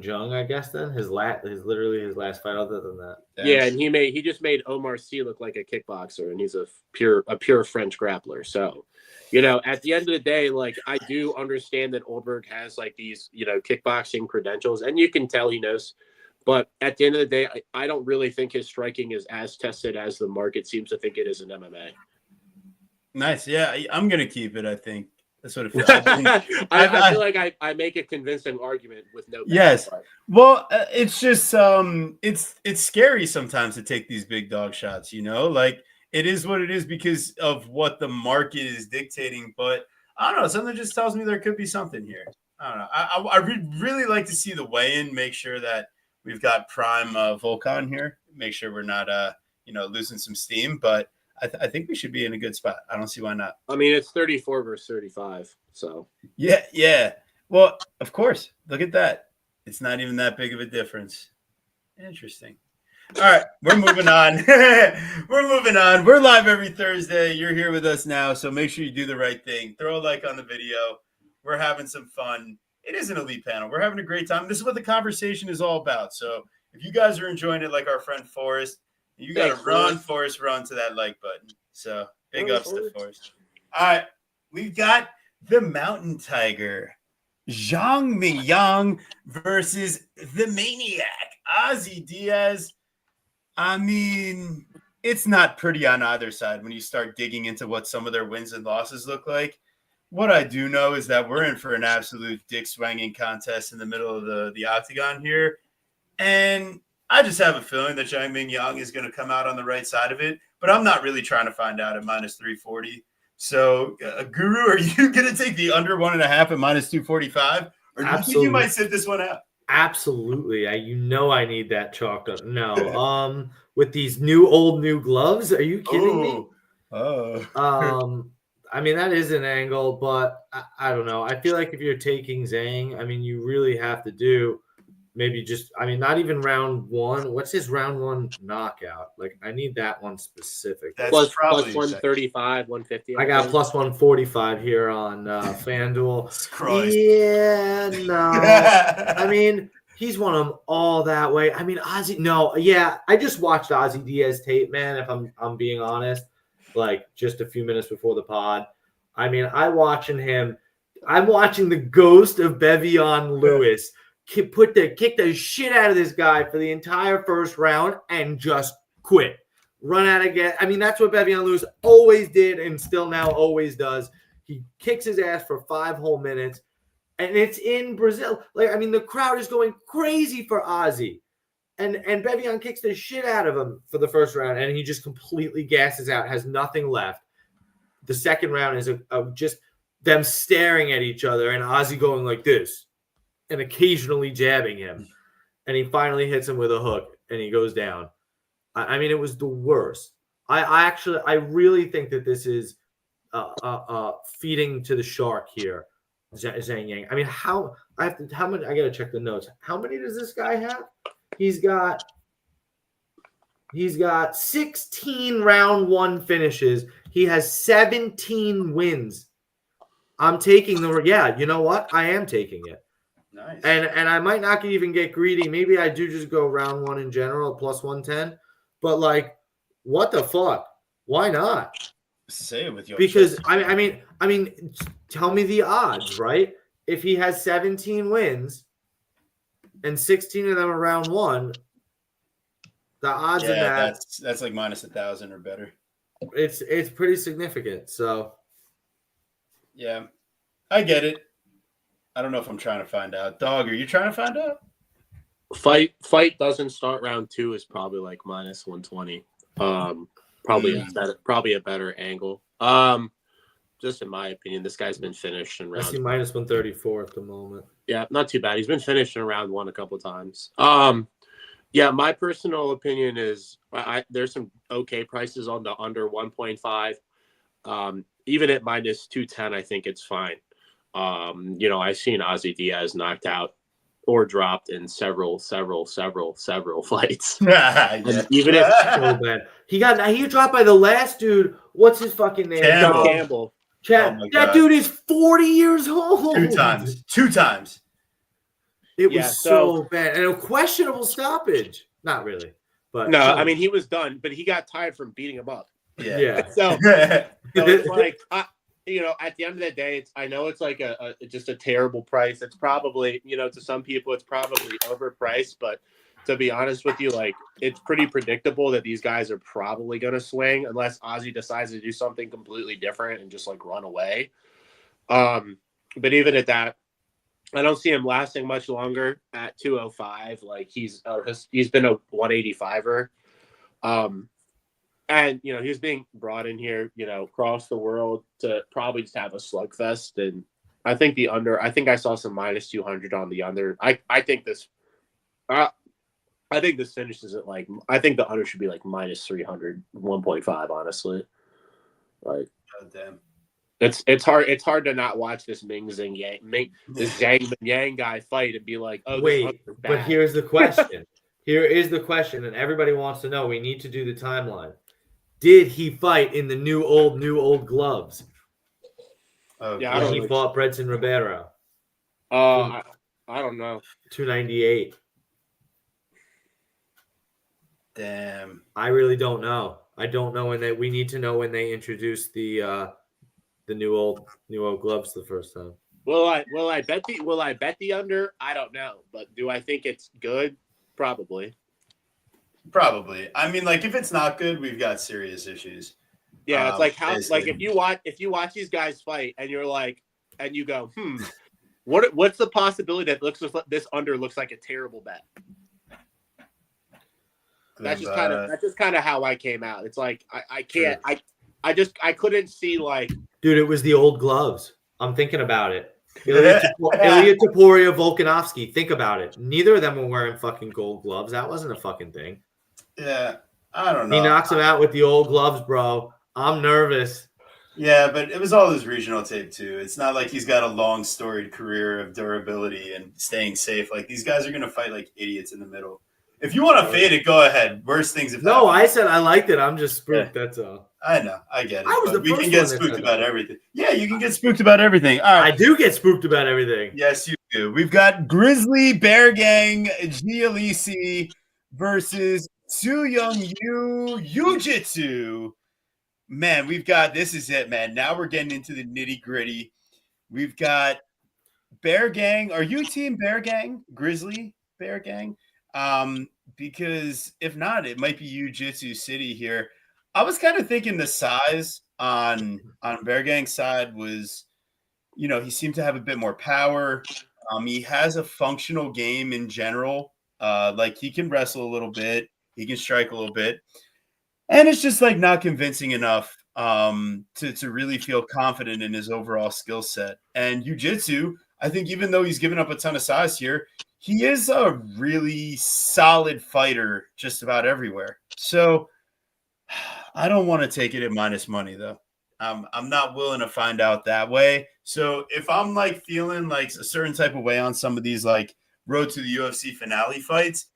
Jung, I guess then. His last fight other than that. Yeah, and he just made Omar Sy look like a kickboxer, and he's a pure French grappler. So, at the end of the day, like, I do understand that Oldberg has like these, kickboxing credentials, and you can tell he knows. But at the end of the day, I don't really think his striking is as tested as the market seems to think it is in MMA. Nice. Yeah, I'm going to keep it, I think. That's what it feels I feel like I make a convincing argument with no. Yes. Well, it's just it's scary sometimes to take these big dog shots, like it is what it is because of what the market is dictating. But I don't know. Something just tells me there could be something here. I don't know. I really like to see the weigh-in, make sure that we've got prime Volkan here. Make sure we're not, losing some steam. But I think we should be in a good spot. I don't see why not. I mean, it's 34 versus 35. So yeah. Well, of course. Look at that. It's not even that big of a difference. Interesting. All right, we're moving on. We're live every Thursday. You're here with us now, so make sure you do the right thing. Throw a like on the video. We're having some fun. It is an elite panel. We're having a great time. This is what the conversation is all about. So if you guys are enjoying it like our friend Forrest, you got to run to that like button. So big ups to Forrest. All right, we've got the Mountain Tiger, Zhang Mingang versus the Maniac, Ozzy Diaz. I mean, it's not pretty on either side when you start digging into what some of their wins and losses look like. What I do know is that we're in for an absolute dick-swanging contest in the middle of the octagon here. And I just have a feeling that Zhang Mingyang is going to come out on the right side of it. But I'm not really trying to find out at minus 340. So, Guru, are you going to take the under 1.5 at minus 245? Or do you think you might sit this one out? Absolutely. I need that chalked up. No. With these new gloves, are you kidding me? I mean, that is an angle, but I don't know. I feel like if you're taking Zhang, I mean, you really have to do maybe not even round one. What's his round one knockout? Like, I need that one specific. That's plus probably 135, 150. I got plus 145 here on FanDuel. Christ. Yeah, no. I mean, he's won them all that way. I mean, Ozzy, no. Yeah, I just watched Ozzy Diaz tape, man, if I'm being honest, like just a few minutes before the pod. I mean, I'm watching the ghost of Bevion Lewis kick the shit out of this guy for the entire first round and just quit. Run out again. I mean, that's what Bevion Lewis always did and still now always does. He kicks his ass for 5 whole minutes, and it's in Brazil. Like, I mean, the crowd is going crazy for Ozzy. And Bevion kicks the shit out of him for the first round, and he just completely gasses out, has nothing left. The second round is just them staring at each other and Ozzy going like this and occasionally jabbing him. And he finally hits him with a hook, and he goes down. I mean, it was the worst. I really think that this is feeding to the shark here, Zhang Yang. I mean, how many? I gotta check the notes. How many does this guy have? He's got 16 round one finishes. He has 17 wins. I'm taking you know what? I am taking it. Nice. And I might not even get greedy. Maybe I do just go round one in general, plus 110. But like, what the fuck? Why not? Say it with your because chest. I mean, tell me the odds, right? If he has 17 wins and 16 of them are round one, the odds of that's like minus 1,000 or better. It's pretty significant. So yeah, I get it. I don't know if I'm trying to find out. Dog, are you trying to find out? Fight doesn't start round 2 is probably like minus 120. Probably a better angle. Just in my opinion, this guy's been finished in round. I see minus 134 at the moment. Yeah, not too bad. He's been finished in round 1 a couple of times. Yeah, my personal opinion is there's some okay prices on the under 1.5. even at minus 210, I think it's fine. I've seen Ozzy Diaz knocked out or dropped in several fights. Yeah. And even if So bad. He dropped by the last dude. What's his fucking name? Campbell. Campbell. Chad, Oh my that God. dude is 40 years old. Two times. It was so bad. And a questionable stoppage. Not really. But no, I mean, he was done, but he got tired from beating him up. Yeah. So it's like, at the end of the day, I know it's like just a terrible price. It's probably, to some people, it's probably overpriced. But to be honest with you, like, it's pretty predictable that these guys are probably going to swing unless Ozzy decides to do something completely different and just like run away. But even at that, I don't see him lasting much longer at 205. Like he's been a 185er. And, he's being brought in here, across the world to probably just have a slugfest. And I think I saw some minus 200 on the under. I think this finishes at I think the under should be like minus 300, 1.5, honestly. Like, oh, damn. It's hard to not watch this Zhang Yang guy fight and be like, oh, wait, but here's the question. Here is the question, and everybody wants to know. We need to do the timeline. Did he fight in the new old gloves? Oh, yeah, he fought Bredson Ribeiro. I don't know. 298. Damn. I really don't know. I don't know when we need to know when they introduced the new old gloves the first time. Will I bet the under? I don't know, but do I think it's good? Probably. I mean, like, if it's not good, we've got serious issues. Yeah, it's like if you watch these guys fight and you're like, and you go, what's the possibility that this under looks like a terrible bet? That's just kind of how I came out. It's like I can't I couldn't see like, dude, it was the old gloves. I'm thinking about it. Ilya Topuria, Volkanovski. Think about it. Neither of them were wearing fucking gold gloves. That wasn't a fucking thing. Yeah, I don't know. He knocks him out with the old gloves, bro. I'm nervous. Yeah, but it was all his regional tape too. It's not like he's got a long storied career of durability and staying safe. Like, these guys are gonna fight like idiots in the middle. If you want to fade it, go ahead. Worst things have happened. I said I liked it. I'm just spooked. Yeah. That's all. I know. I get it. But we can get spooked about everything. Yeah, you can get spooked about everything. All right. I do get spooked about everything. Yes, you do. We've got Grizzly, Beargang, Gissi versus Sooyoung Jiu-Jitsu. Man, this is it, man. Now we're getting into the nitty-gritty. We've got Beargang. Are you team Beargang? Grizzly, Beargang? Because if not, it might be Jiu-Jitsu City here. I was kind of thinking the size on Beargang's side was, he seemed to have a bit more power. He has a functional game in general. Like, he can wrestle a little bit, he can strike a little bit, and it's just like not convincing enough to really feel confident in his overall skill set. And Jiu-Jitsu, I think, even though he's given up a ton of size here, he is a really solid fighter just about everywhere. So I don't want to take it at minus money, though. I'm not willing to find out that way. So if I'm like feeling like a certain type of way on some of these like road to the UFC finale fights,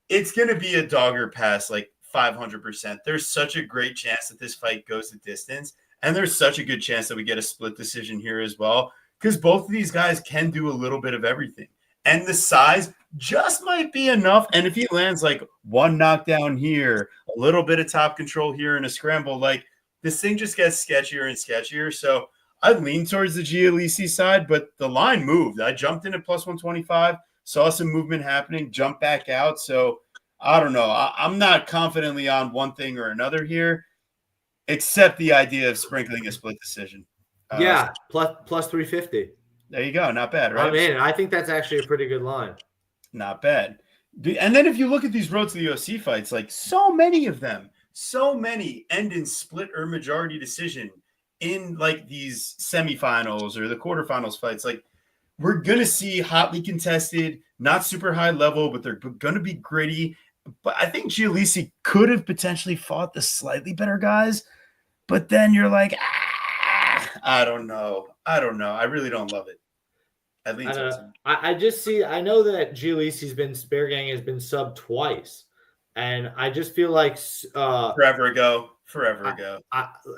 it's going to be a dogger pass like 500%. There's such a great chance that this fight goes the distance. And there's such a good chance that we get a split decision here as well, because both of these guys can do a little bit of everything. And the size just might be enough. And if he lands like one knockdown here, a little bit of top control here and a scramble, like, this thing just gets sketchier and sketchier. So I lean towards the Gissi side, but the line moved. I jumped in at plus 125, saw some movement happening, jumped back out. So I don't know. I'm not confidently on one thing or another here, except the idea of sprinkling a split decision. Plus 350. There you go. Not bad, right? I'm in. I think that's actually a pretty good line. Not bad. And then if you look at these road to the UFC fights, like, so many of them, end in split or majority decision in like these semifinals or the quarterfinals fights. Like, we're going to see hotly contested, not super high level, but they're going to be gritty. But I think Gissi could have potentially fought the slightly better guys. But then you're like, I don't know. I really don't love it. I lean towards him. I just see. I know that Gissi Beargang has been subbed twice, and I just feel like Forever ago.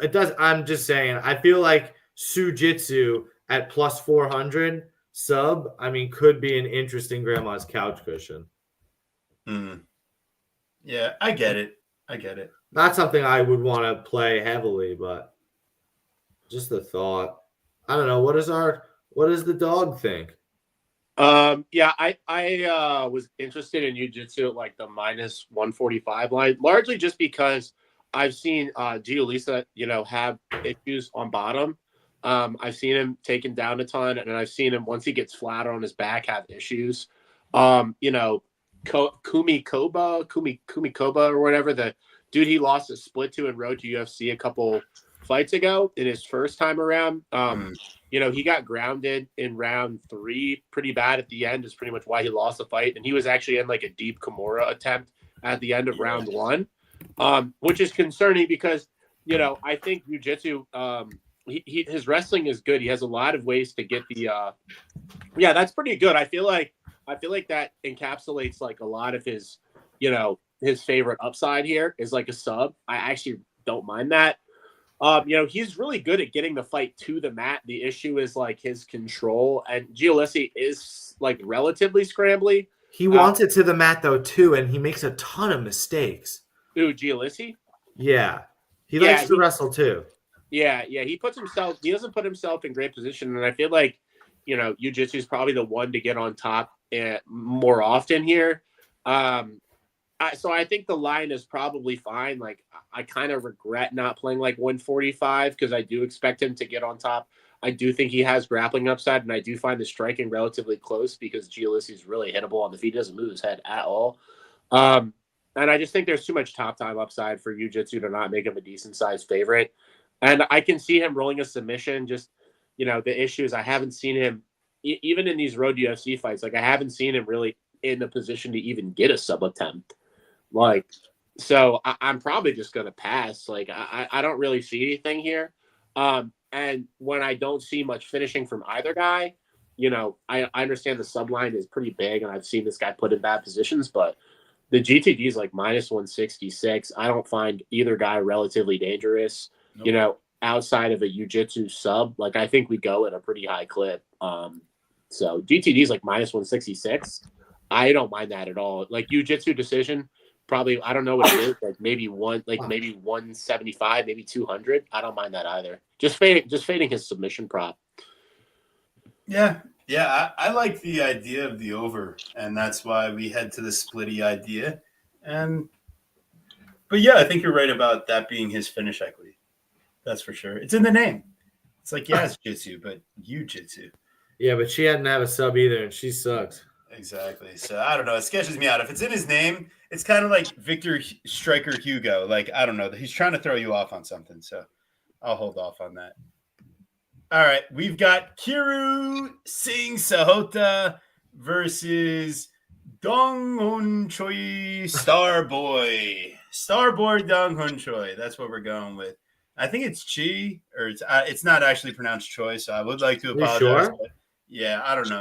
It does. I'm just saying. I feel like Sujitsu at plus 400 sub. I mean, could be an interesting grandma's couch cushion. Yeah, I get it. Not something I would want to play heavily, but just the thought. I don't know. What does the dog think? Yeah, I was interested in jiu-jitsu at like the minus 145 line, largely just because I've seen Giolisa, have issues on bottom. I've seen him taken down a ton, and I've seen him once he gets flatter on his back have issues. Kumi Koba or whatever, the dude he lost a split to in Road to UFC a couple fights ago in his first time around. He got grounded in round 3 pretty bad at the end is pretty much why he lost the fight. And he was actually in like a deep Kimura attempt at the end of round 1, which is concerning because, I think jiu-jitsu, his wrestling is good. He has a lot of ways to get that's pretty good. I feel like that encapsulates like a lot of his, his favorite upside here is like a sub. I actually don't mind that. He's really good at getting the fight to the mat. The issue is like his control, and Giolisi is like relatively scrambly. He wants it to the mat though too, and he makes a ton of mistakes. Ooh, Giolisi? Yeah. He likes to wrestle too. Yeah. He doesn't put himself in great position, and I feel like, jiu-jitsu is probably the one to get on top more often here. So I think the line is probably fine. Like, I kind of regret not playing like 145 because I do expect him to get on top. I do think he has grappling upside, and I do find the striking relatively close because Giolisi is really hittable on the feet. He doesn't move his head at all. And I just think there's too much top time upside for jiu-jitsu to not make him a decent sized favorite. And I can see him rolling a submission. Just, the issue is I haven't seen him even in these road UFC fights. Like, I haven't seen him really in the position to even get a sub attempt. Like, so I'm probably just going to pass. Like, I don't really see anything here. And when I don't see much finishing from either guy, I understand the subline is pretty big, and I've seen this guy put in bad positions, but the GTD is like minus 166. I don't find either guy relatively dangerous, outside of a jiu-jitsu sub. Like, I think we go at a pretty high clip. So GTD is like minus 166. I don't mind that at all. Like, jiu-jitsu decision, probably, I don't know what it is, like maybe 175, maybe 200. I don't mind that either. Just fading his submission prop. Yeah, I like the idea of the over, and that's why we head to the splitty idea. But yeah, I think you're right about that being his finish equity. That's for sure. It's in the name. It's like, it's jitsu, but jiu-jitsu. Yeah, but she hadn't have a sub either, and she sucks. Exactly. So I don't know. It sketches me out. If it's in his name, it's kind of like Victor Striker Hugo. Like, I don't know. He's trying to throw you off on something. So I'll hold off on that. All right. We've got Kiru Singh Sahota versus Dong-Hun Choi Starboy. Starboy Dong-Hun Choi. That's what we're going with. I think it's Chi, or it's not actually pronounced Choi, so I would like to apologize. Sure? But yeah, I don't know.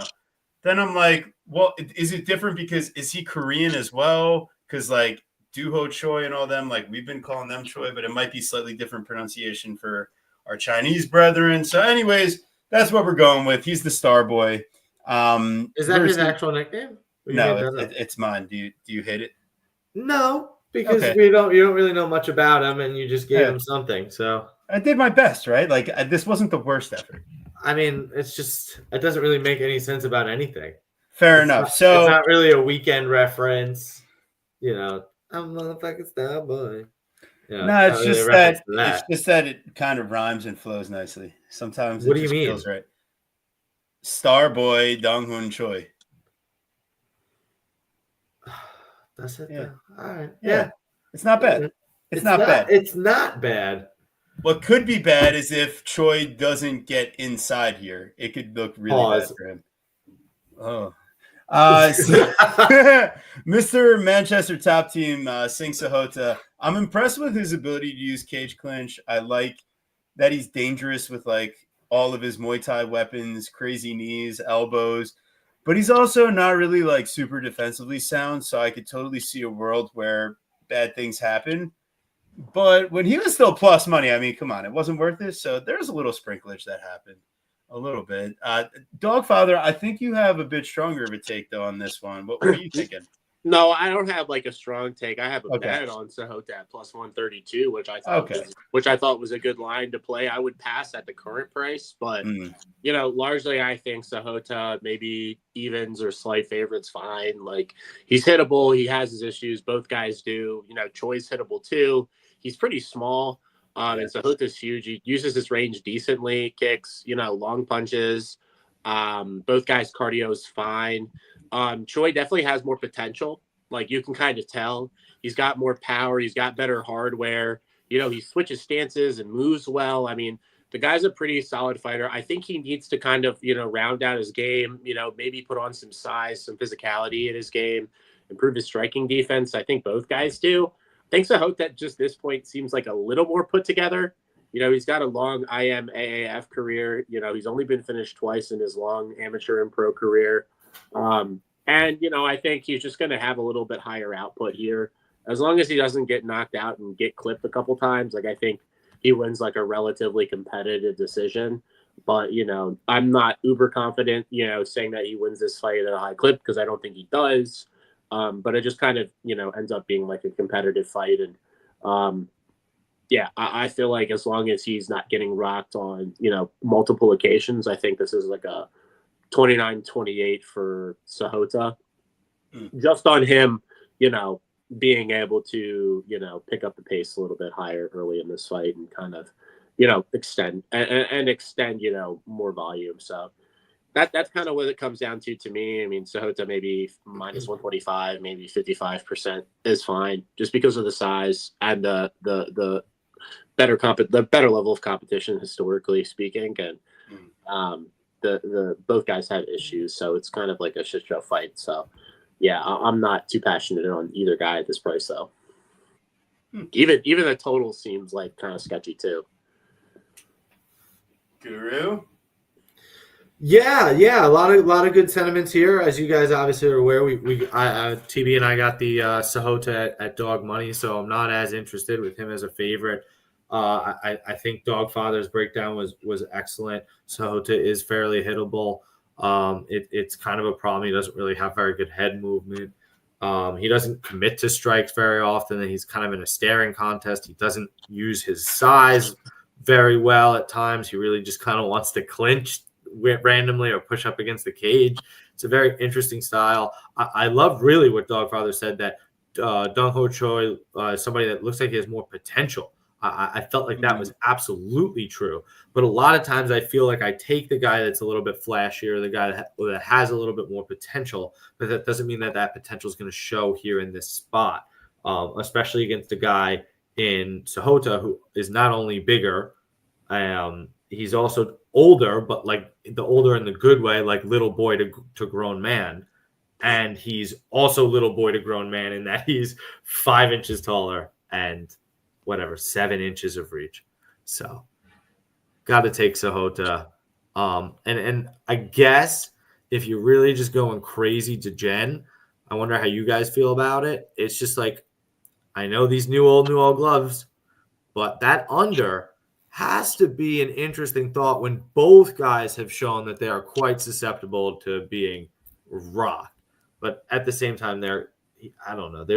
Then I'm like, well, is it different because is he Korean as well? Because like Duho Choi and all them, like we've been calling them Choi, but it might be slightly different pronunciation for our Chinese brethren. So anyways, that's what we're going with. He's the Star Boy. Is that his actual nickname? No, it's mine. Do you hate it? No, because you don't really know much about him, and you just gave him something. So I did my best, right? Like this wasn't the worst effort. I mean, it doesn't really make any sense about anything. Fair enough. So it's not really a weekend reference, I'm a motherfucking Star Boy. No, it's just that it kind of rhymes and flows nicely. Sometimes what it just feels right. Star Boy Dong-Hun Choi. That's it. Yeah. All right. Yeah. It's not bad. It's not bad. It's not bad. What could be bad is if Choi doesn't get inside here. It could look really bad for him. Oh. Mr. Manchester top team, Singh Sahota. I'm impressed with his ability to use cage clinch. I like that he's dangerous with like all of his Muay Thai weapons, crazy knees, elbows, but he's also not really like super defensively sound. So I could totally see a world where bad things happen. But when he was still plus money, I mean, come on, it wasn't worth it. So there's a little sprinklage that happened. A little bit. Dogfather, I think you have a bit stronger of a take, though, on this one. What are you thinking? No, I don't have like a strong take. I have a Okay. bet on Sahota at plus 132, which I thought was a good line to play. I would pass at the current price, but you know, largely I think Sahota maybe evens or slight favorites fine. Like he's hittable, he has his issues. Both guys do. You know, Choy's hittable too. He's pretty small, and Sahota's huge. He uses his range decently, kicks, you know, long punches. Both guys' cardio is fine. Choy definitely has more potential. Like you can kind of tell he's got more power. He's got better hardware. You know, he switches stances and moves well. I mean, the guy's a pretty solid fighter. I think he needs to kind of, you know, round out his game, you know, maybe put on some size, some physicality in his game, improve his striking defense. I think both guys do. I think Sahota at just this point seems like a little more put together. You know, he's got a long IMAAF career. You know, he's only been finished twice in his long amateur and pro career. And, you know, I think he's just going to have a little bit higher output here. As long as he doesn't get knocked out and get clipped a couple times, like I think he wins like a relatively competitive decision. But, you know, I'm not uber confident, you know, saying that he wins this fight at a high clip because I don't think he does. But it just kind of, you know, ends up being like a competitive fight. And, yeah, I feel like as long as he's not getting rocked on, you know, multiple occasions, I think this is like a 29-28 for Sahota. Just on him, you know, being able to, you know, pick up the pace a little bit higher early in this fight and kind of, you know, extend, you know, more volume. So that's kind of what it comes down to me. I mean, Sahota maybe minus 125, maybe 55% is fine just because of the size and the better level of competition historically speaking. And the both guys have issues, so it's kind of like a shit show fight. So yeah, I'm not too passionate on either guy at this price though. Even the total seems like kind of sketchy too. Guru? Yeah, a lot of good sentiments here. As you guys obviously are aware, TB and I got the Sahota at dog money, so I'm not as interested with him as a favorite. I think Dogfather's breakdown was excellent. Sahota is fairly hittable. It's kind of a problem. He doesn't really have very good head movement. He doesn't commit to strikes very often, and he's kind of in a staring contest. He doesn't use his size very well at times. He really just kind of wants to clinch randomly or push up against the cage. It's a very interesting style. I love really what Dogfather said, that Dong Ho Choi is somebody that looks like he has more potential. I felt like that was absolutely true. But a lot of times I feel like I take the guy that's a little bit flashier, the guy that has a little bit more potential, but that doesn't mean that potential is going to show here in this spot, especially against a guy in Sahota who is not only bigger, he's also older, but like the older in the good way, like little boy to grown man. And he's also little boy to grown man in that he's 5 inches taller and 7 inches of reach. So got to take Sahota. And I guess if you're really just going crazy to Jen, I wonder how you guys feel about it. It's just like, I know these new old gloves, but that under has to be an interesting thought when both guys have shown that they are quite susceptible to being rocked. But at the same time, they're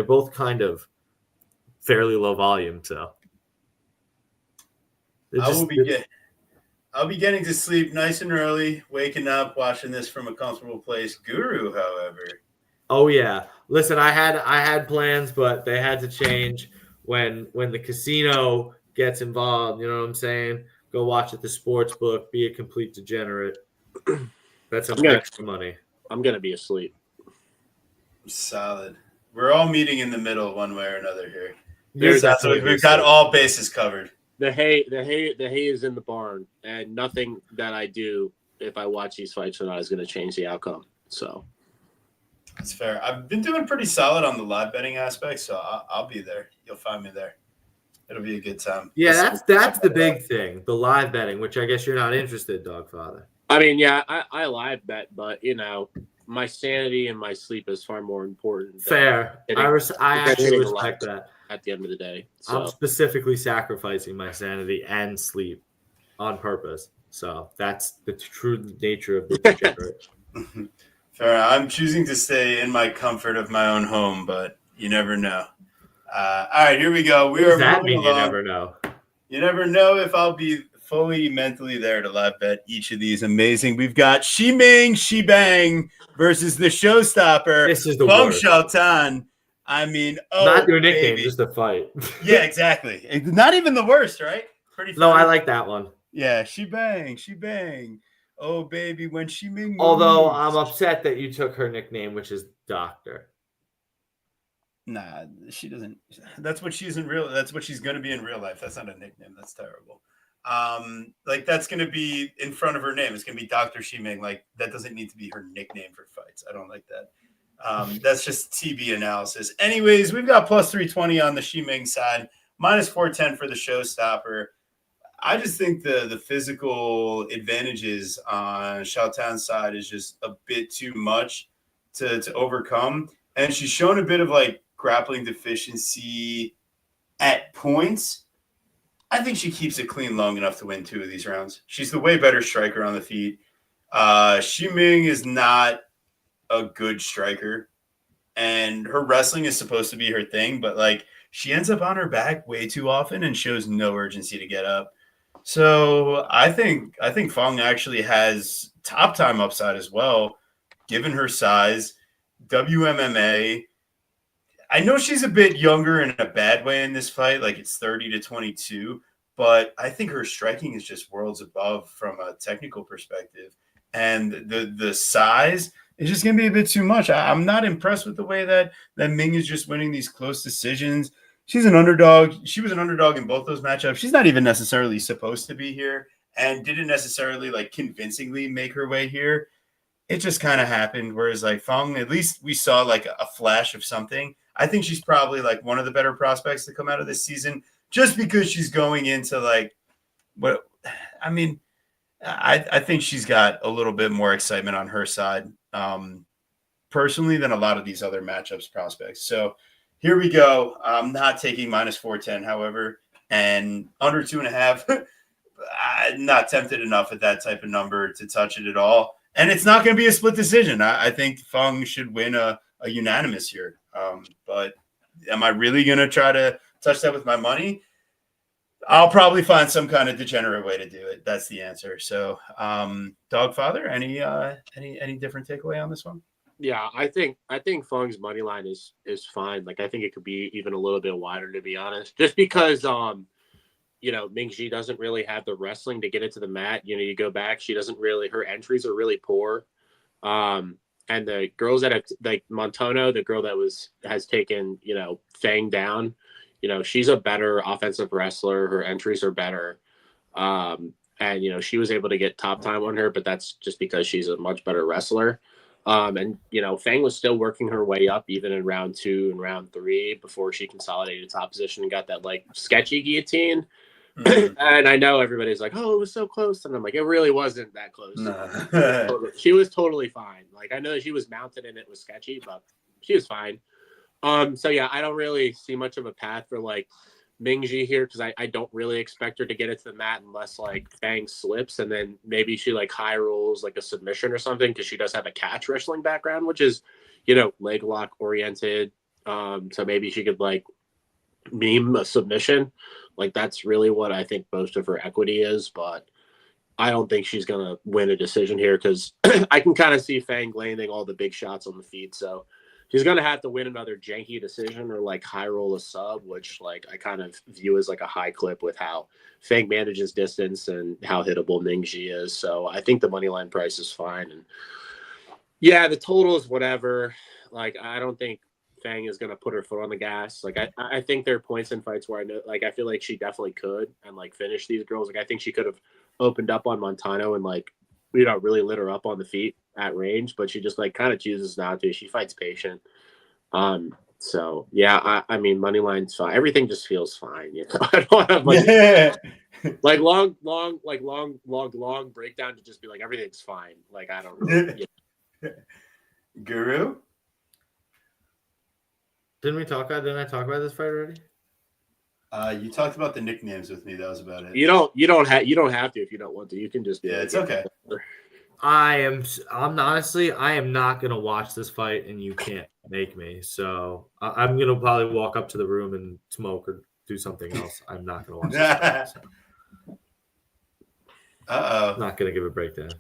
both kind of fairly low volume, so I'll be getting to sleep nice and early, waking up, watching this from a comfortable place. Guru, however. Oh yeah. Listen, I had plans, but they had to change when the casino gets involved. You know what I'm saying? Go watch at the sports book. Be a complete degenerate. That's some extra money. I'm gonna be asleep. Solid. We're all meeting in the middle, one way or another here. We've got all bases covered. The hay is in the barn, and nothing that I do if I watch these fights or not is going to change the outcome. So that's fair. I've been doing pretty solid on the live betting aspect, so I'll be there. You'll find me there. It'll be a good time. Yeah, that's the big thing, the live betting, which I guess you're not interested, Dogfather. I mean, yeah, I live bet, but my sanity and my sleep is far more important. Fair. I actually respect that. At the end of the day, so. I'm specifically sacrificing my sanity and sleep on purpose. So that's the true nature of the degenerate. Fair. I'm choosing to stay in my comfort of my own home, but you never know. All right, here we go. What does that mean? You never know. You never know if I'll be fully mentally there to live bet each of these. Amazing. We've got Ming, Bang versus the showstopper. This is the Fong worst. Xiaotan. I mean, not their nickname, just a fight. Yeah, exactly. Not even the worst, right? Pretty funny. No, I like that one. Yeah, Bang. Oh, baby, when Ming. Although I'm upset that you took her nickname, which is Doctor. Nah, she doesn't. That's what she's in real. That's what she's gonna be in real life. That's not a nickname. That's terrible. Like that's gonna be in front of her name. It's gonna be Dr. Ming. Like that doesn't need to be her nickname for fights. I don't like that. That's just TB analysis. Anyways, we've got plus 320 on the Ming side, minus 410 for the showstopper. I just think the physical advantages on Xiaotan's side is just a bit too much to overcome. And she's shown a bit of like grappling deficiency at points. I think she keeps it clean long enough to win 2 of these rounds. She's the way better striker on the feet. Ming is not a good striker, and her wrestling is supposed to be her thing, but like she ends up on her back way too often and shows no urgency to get up. So I think Fong actually has top time upside as well, given her size. WMMA. I know she's a bit younger in a bad way in this fight, like it's 30 to 22, but I think her striking is just worlds above from a technical perspective. And the size is just going to be a bit too much. I'm not impressed with the way that Ming is just winning these close decisions. She's an underdog. She was an underdog in both those matchups. She's not even necessarily supposed to be here and didn't necessarily like convincingly make her way here. It just kind of happened. Whereas like Fong, at least we saw like a flash of something. I think she's probably like one of the better prospects to come out of this season just because she's going into like what I mean, I think she's got a little bit more excitement on her side personally than a lot of these other matchups prospects. So here we go. I'm not taking minus 410, however, and under 2.5. I'm not tempted enough at that type of number to touch it at all. And it's not going to be a split decision. I think Fong should win a unanimous here. But am I really going to try to touch that with my money? I'll probably find some kind of degenerate way to do it. That's the answer. So, Dogfather, any different takeaway on this one? Yeah, I think Fong's money line is fine. Like I think it could be even a little bit wider, to be honest, just because Ming doesn't really have the wrestling to get it to the mat. You go back, she doesn't really, her entries are really poor. And the girls that have, like Montono, the girl that has taken, Fang down, she's a better offensive wrestler. Her entries are better. And, she was able to get top time on her, but that's just because she's a much better wrestler. And Fang was still working her way up even in round 2 and round 3 before she consolidated top position and got that like sketchy guillotine. Mm-hmm. And I know everybody's like, oh, it was so close. And I'm like, it really wasn't that close. No. She was totally fine. Like, I know that she was mounted and it was sketchy, but she was fine. So yeah, I don't really see much of a path for like Mingji here because I don't really expect her to get it to the mat unless like Fang slips and then maybe she like high rolls like a submission or something because she does have a catch wrestling background, which is, leg lock oriented. So maybe she could like meme a submission. Like that's really what I think most of her equity is, but I don't think she's gonna win a decision here because I can kind of see Fang landing all the big shots on the feet. So she's gonna have to win another janky decision or like high roll a sub, which like I kind of view as like a high clip with how Fang manages distance and how hittable Mingji is. So I think the money line price is fine. And yeah, the total is whatever. Like I don't think Fang is going to put her foot on the gas. Like I think there are points in fights where I feel like she definitely could and like finish these girls. Like I think she could have opened up on Montano and like, really lit her up on the feet at range, but she just like kind of chooses not to. She fights patient. So yeah, I mean money line's fine. Everything just feels fine. You know, I don't have like long breakdown to just be like everything's fine. Like I don't really. Guru. Didn't I talk about this fight already? You talked about the nicknames with me. That was about it. You don't have to if you don't want to. You can just it's okay. I'm honestly, I am not gonna watch this fight, and you can't make me. So I'm gonna probably walk up to the room and smoke or do something else. I'm not gonna watch this fight. So. Not gonna give a breakdown.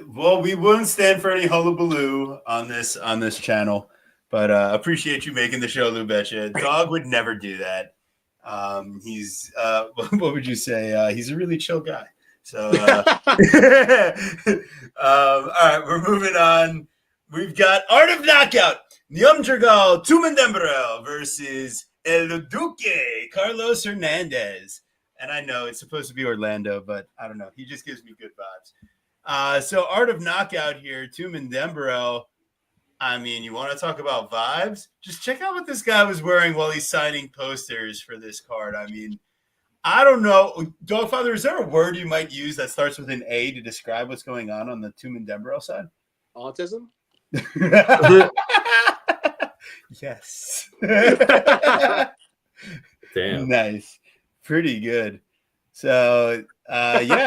Well, we wouldn't stand for any hullabaloo on this channel, but appreciate you making the show, Lou Betcha. Dog would never do that. He's what would you say? He's a really chill guy. So all right, we're moving on. We've got Art of Knockout, Nyamdragal Tumendembrel versus El Duque, Carlos Hernandez. And I know it's supposed to be Orlando, but I don't know. He just gives me good vibes. So Art of Knockout here, Tumendembrel. I mean, you want to talk about vibes? Just check out what this guy was wearing while he's signing posters for this card. I mean, I don't know. Dogfather, is there a word you might use that starts with an A to describe what's going on the Tumendembrel side? Autism? Yes. Damn. Nice. Pretty good. So, ultimately,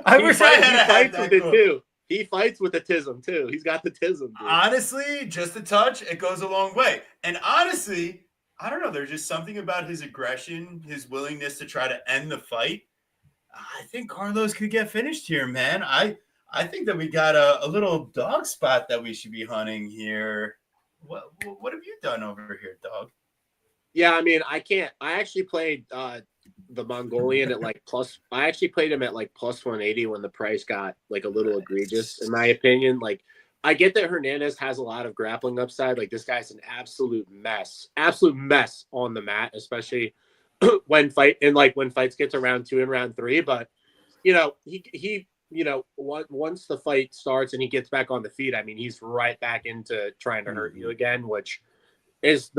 I wish I had that too. He fights with the tism, too. He's got the tism, dude. Honestly, just a touch, it goes a long way. And honestly, I don't know. There's just something about his aggression, his willingness to try to end the fight. I think Carlos could get finished here, man. I think that we got a little dog spot that we should be hunting here. What have you done over here, dog? Yeah, I mean, I can't. I actually played the Mongolian at like plus. I actually played him at like plus 180 when the price got like a little egregious, in my opinion. Like, I get that Hernandez has a lot of grappling upside. Like, this guy's an absolute mess on the mat, especially when fights get to round 2 and round 3. But you know, he once the fight starts and he gets back on the feet, I mean, he's right back into trying to hurt you again, which is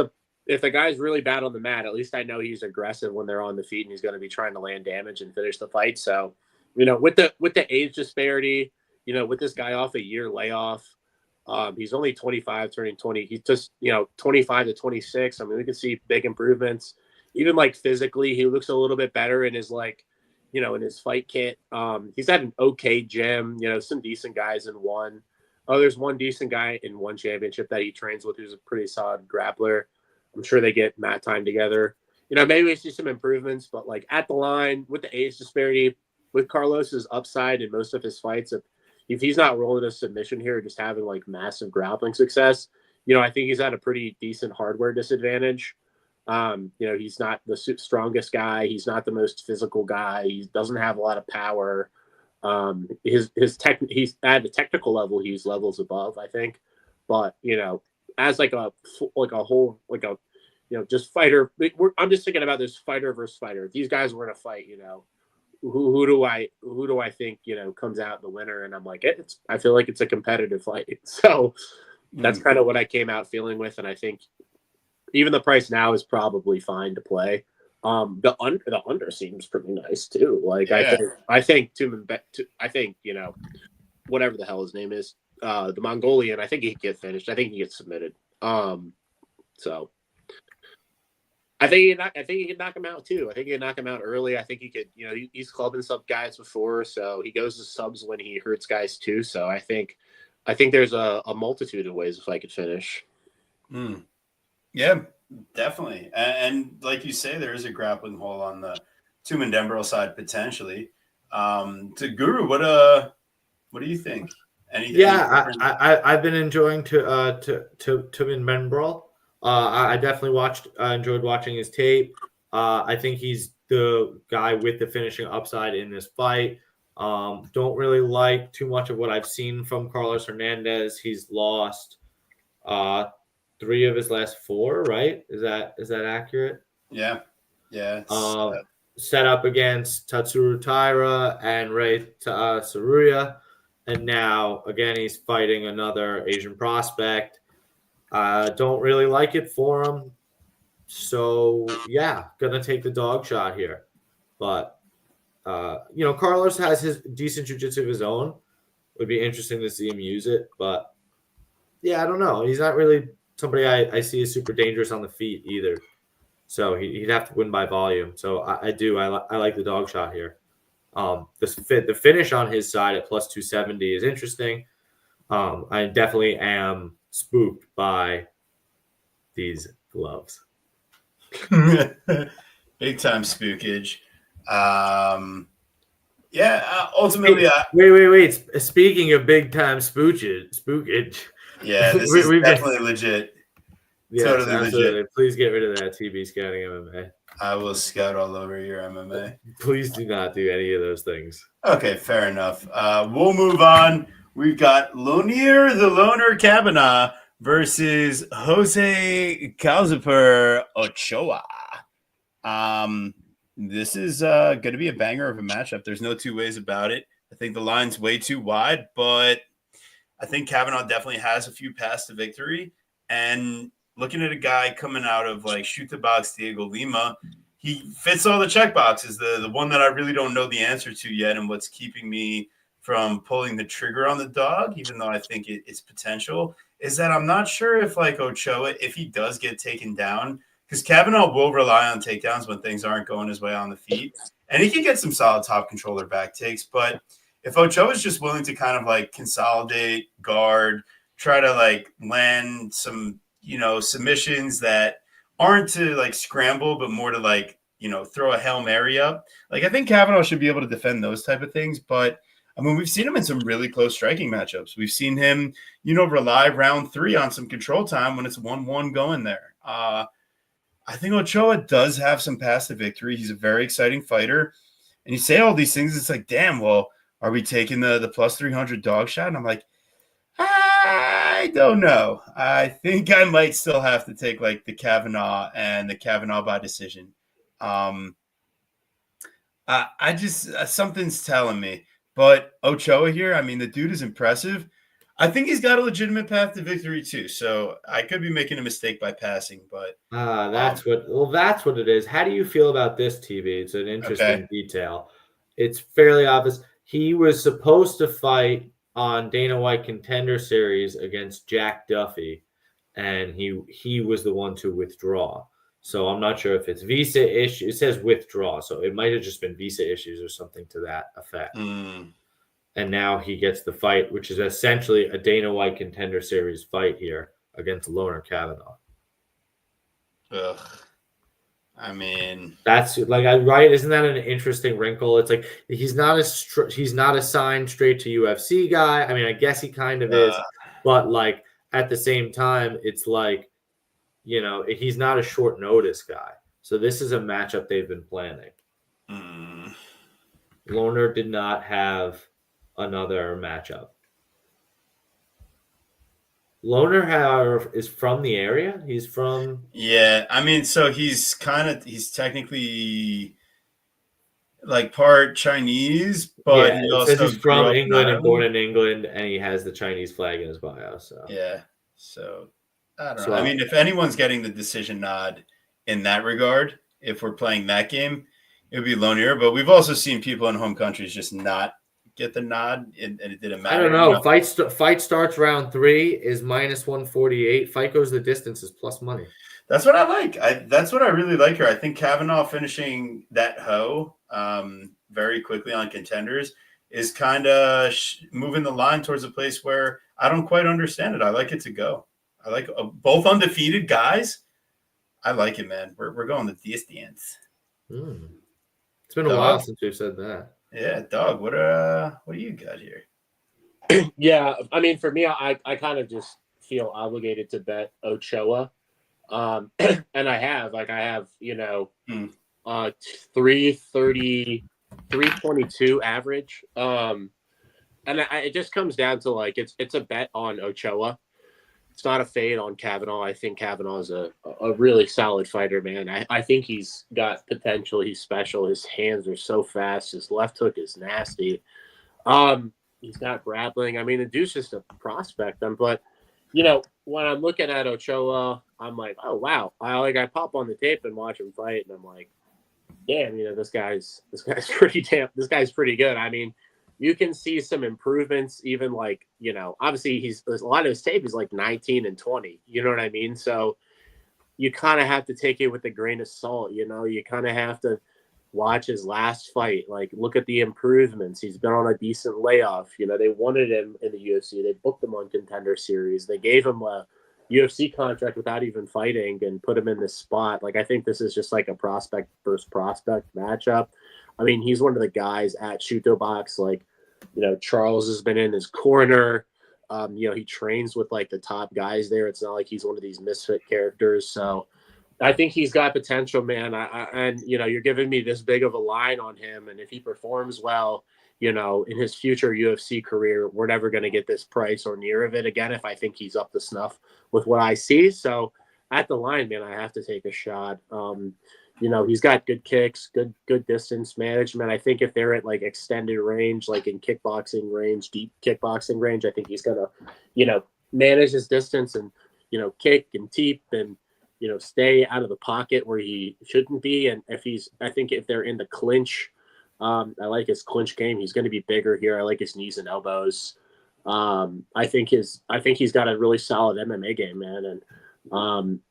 if the guy's really bad on the mat, at least I know he's aggressive when they're on the feet and he's going to be trying to land damage and finish the fight. So, with the age disparity, with this guy off a year layoff, he's only 25, turning 20. He's just, 25 to 26. I mean, we can see big improvements. Even like physically, he looks a little bit better in his in his fight kit. He's had an okay gym, some decent guys in one. Oh, there's one decent guy in one championship that he trains with who's a pretty solid grappler. I'm sure they get mat time together. Maybe we see some improvements, but like at the line with the age disparity, with Carlos's upside in most of his fights, if he's not rolling a submission here, just having like massive grappling success, I think he's at a pretty decent hardware disadvantage. He's not the strongest guy. He's not the most physical guy. He doesn't have a lot of power. He's at the technical level, he's levels above, I think. But, as like a whole, just fighter, I'm just thinking about this fighter versus fighter. If these guys were in a fight, who do I think, comes out the winner? And I'm like, I feel like it's a competitive fight. So that's kind of what I came out feeling with. And I think even the price now is probably fine to play. The under seems pretty nice too. Like, yeah. I think whatever the hell his name is, the Mongolian, I think he could get finished. I think he gets submitted. So I think he could knock him out too. I think he could knock him out early. I think he could, he's clubbing sub guys before, so he goes to subs when he hurts guys too. So I think there's a multitude of ways if I could finish. Yeah, definitely. And like you say, there is a grappling hole on the Tumendembrel side potentially. To Guru, what do you think? I've been enjoying Tumendembrel. I definitely enjoyed watching his tape. I think he's the guy with the finishing upside in this fight. Don't really like too much of what I've seen from Carlos Hernandez. He's lost 3 of his last 4, right? Is that accurate? Yeah. Set up against Tatsuro Taira and Rei Saruya. And now, again, he's fighting another Asian prospect. Don't really like it for him. So, yeah, going to take the dog shot here. But, Carlos has his decent jiu-jitsu of his own. Would be interesting to see him use it. But, yeah, I don't know. He's not really somebody I see as super dangerous on the feet either. So he'd have to win by volume. So I like the dog shot here. The finish on his side at plus 270 is interesting. I definitely am spooked by these gloves. Big time spookage. Ultimately, Wait. Speaking of big time spookage. Yeah, this is definitely legit. Yes, totally absolutely. Legit. Please get rid of that TB scouting MMA. I will scout all over your MMA. Please do not do any of those things. Okay, fair enough. We'll move on. We've got Lonier the Loner Kavanaugh versus Jose Calzapur Ochoa. This is going to be a banger of a matchup. There's no two ways about it. I think the line's way too wide, but I think Kavanaugh definitely has a few paths to victory. And looking at a guy coming out of like shoot the box Diego Lima, he fits all the check boxes. The one that I really don't know the answer to yet, and what's keeping me from pulling the trigger on the dog, even though I think it's potential, is that I'm not sure if like Ochoa, if he does get taken down, because Kavanaugh will rely on takedowns when things aren't going his way on the feet, and he can get some solid top controller back takes. But if Ochoa is just willing to kind of like consolidate, guard, try to like land some, submissions that aren't to like scramble, but more to like, throw a Hail Mary up. Like I think Kavanaugh should be able to defend those type of things. But I mean, we've seen him in some really close striking matchups. We've seen him, rely round 3 on some control time when it's 1-1 going there. I think Ochoa does have some paths to victory. He's a very exciting fighter. And you say all these things, it's like, damn, well, are we taking the plus 300 dog shot? And I'm like, I don't know. I think I might still have to take like the Kavanaugh and the Kavanaugh by decision. I just something's telling me. But Ochoa here, I mean, the dude is impressive. I think he's got a legitimate path to victory too. So I could be making a mistake by passing, but that's what it is. How do you feel about this, TB? It's an interesting detail. It's fairly obvious. He was supposed to fight on Dana White Contender Series against Jack Duffy, and he was the one to withdraw. So I'm not sure if it's visa issue. It says withdraw, so it might have just been visa issues or something to that effect. And now he gets the fight, which is essentially a Dana White Contender Series fight here against Loner Kavanaugh. Ugh. I mean, that's like right. Isn't that an interesting wrinkle? It's like he's not assigned straight to UFC guy. I mean, I guess he kind of is, but like at the same time, it's like, he's not a short notice guy. So this is a matchup they've been planning. Loner did not have another matchup. Loner, however, is from the area. He's from... Yeah, I mean, so he's technically like part Chinese, but he also says he's from England and born in England, and he has the Chinese flag in his bio. So yeah, so I don't know. I mean, if anyone's getting the decision nod in that regard, if we're playing that game, it would be Loner. But we've also seen people in home countries just not get the nod, and it didn't matter. I don't know. Fight starts round 3 is minus 148. Fight goes the distance is plus money. That's what I like. That's what I really like here. I think Kavanaugh finishing that hoe very quickly on contenders is kind of moving the line towards a place where I don't quite understand it. I like it to go. I like both undefeated guys. I like it, man. We're going the distance. It's been a while since we've said that. Yeah, dog. What do you got here? Yeah, I mean, for me, I kind of just feel obligated to bet Ochoa, and I have 330, 322 average, and it just comes down to like it's a bet on Ochoa. It's not a fade on Kavanaugh. I think Kavanaugh is a really solid fighter, man. I think he's got potential. He's special. His hands are so fast. His left hook is nasty. He's got grappling. I mean, the dude's just a prospect. But when I'm looking at Ochoa, I'm like, oh wow. I pop on the tape and watch him fight, and I'm like, damn, this guy's pretty good. I mean, you can see some improvements, even like, obviously a lot of his tape is like 19 and 20. You know what I mean? So you kind of have to take it with a grain of salt. You kind of have to watch his last fight, like look at the improvements. He's been on a decent layoff. They wanted him in the UFC. They booked him on Contender Series. They gave him a UFC contract without even fighting and put him in this spot. Like, I think this is just like a prospect versus prospect matchup. I mean, he's one of the guys at Shuto Box. Like, Charles has been in his corner. He trains with like the top guys there. It's not like he's one of these misfit characters. So I think he's got potential, man. And you're giving me this big of a line on him. And if he performs well, in his future UFC career, we're never going to get this price or near of it again if I think he's up to snuff with what I see. So at the line, man, I have to take a shot. He's got good kicks, good distance management. I think if they're at like extended range, like in kickboxing range, deep kickboxing range, I think he's going to, manage his distance and, kick and teep and, stay out of the pocket where he shouldn't be. And I think if they're in the clinch, I like his clinch game. He's going to be bigger here. I like his knees and elbows. I think he's got a really solid MMA game, man. And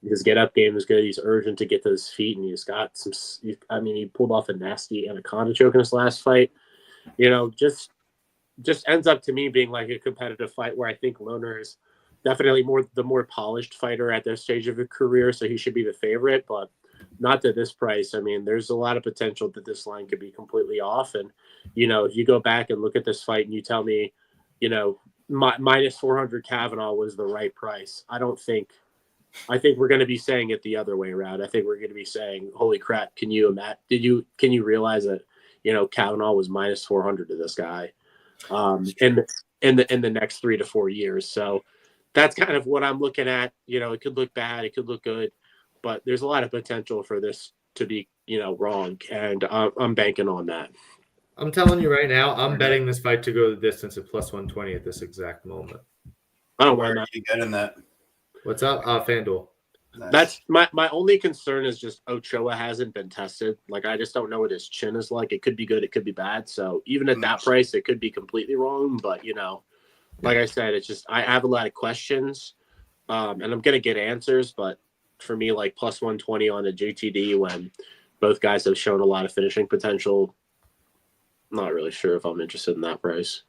his get up game is good. He's urgent to get to his feet, and he's got he pulled off a nasty anaconda choke in his last fight. Just ends up to me being like a competitive fight where I think Lohner is definitely the more polished fighter at this stage of his career, so he should be the favorite, but not to this price. I mean, there's a lot of potential that this line could be completely off. And, if you go back and look at this fight and you tell me, minus 400 Kavanaugh was the right price. I think we're going to be saying it the other way around. I think we're going to be saying, holy crap, can you realize that, Kavanaugh was minus 400 to this guy in the next 3 to 4 years. So that's kind of what I'm looking at. It could look bad, it could look good, but there's a lot of potential for this to be, wrong. And I'm banking on that. I'm telling you right now, I'm betting this fight to go the distance at plus 120 at this exact moment. I don't Where mind are that. you getting that? What's up, FanDuel? Nice. That's my only concern is just Ochoa hasn't been tested. Like, I just don't know what his chin is like. It could be good, it could be bad. So even at that price, it could be completely wrong. But like I said, it's just I have a lot of questions, and I'm gonna get answers. But for me, like plus 120 on a GTD when both guys have shown a lot of finishing potential, I'm not really sure if I'm interested in that price.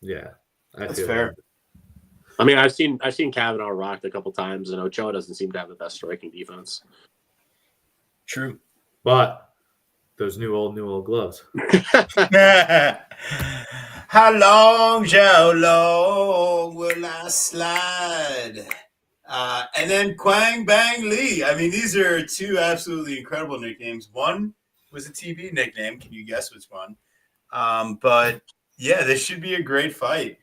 Yeah, that's fair. I mean, I've seen Kavanaugh rocked a couple times, and Ochoa doesn't seem to have the best striking defense. True, but those new old gloves. How long will I slide? And then Quang Bang Lee. I mean, these are two absolutely incredible nicknames. One was a TV nickname. Can you guess which one? But yeah, this should be a great fight.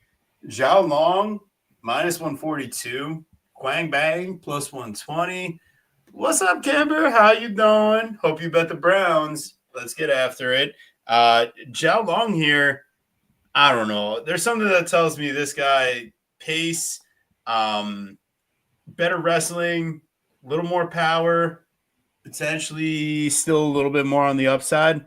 Zhao Long, minus 142. Quang Bang, plus 120. What's up, Camber? How you doing? Hope you bet the Browns. Let's get after it. Zhao Long here, I don't know. There's something that tells me this guy, pace, better wrestling, a little more power, potentially still a little bit more on the upside.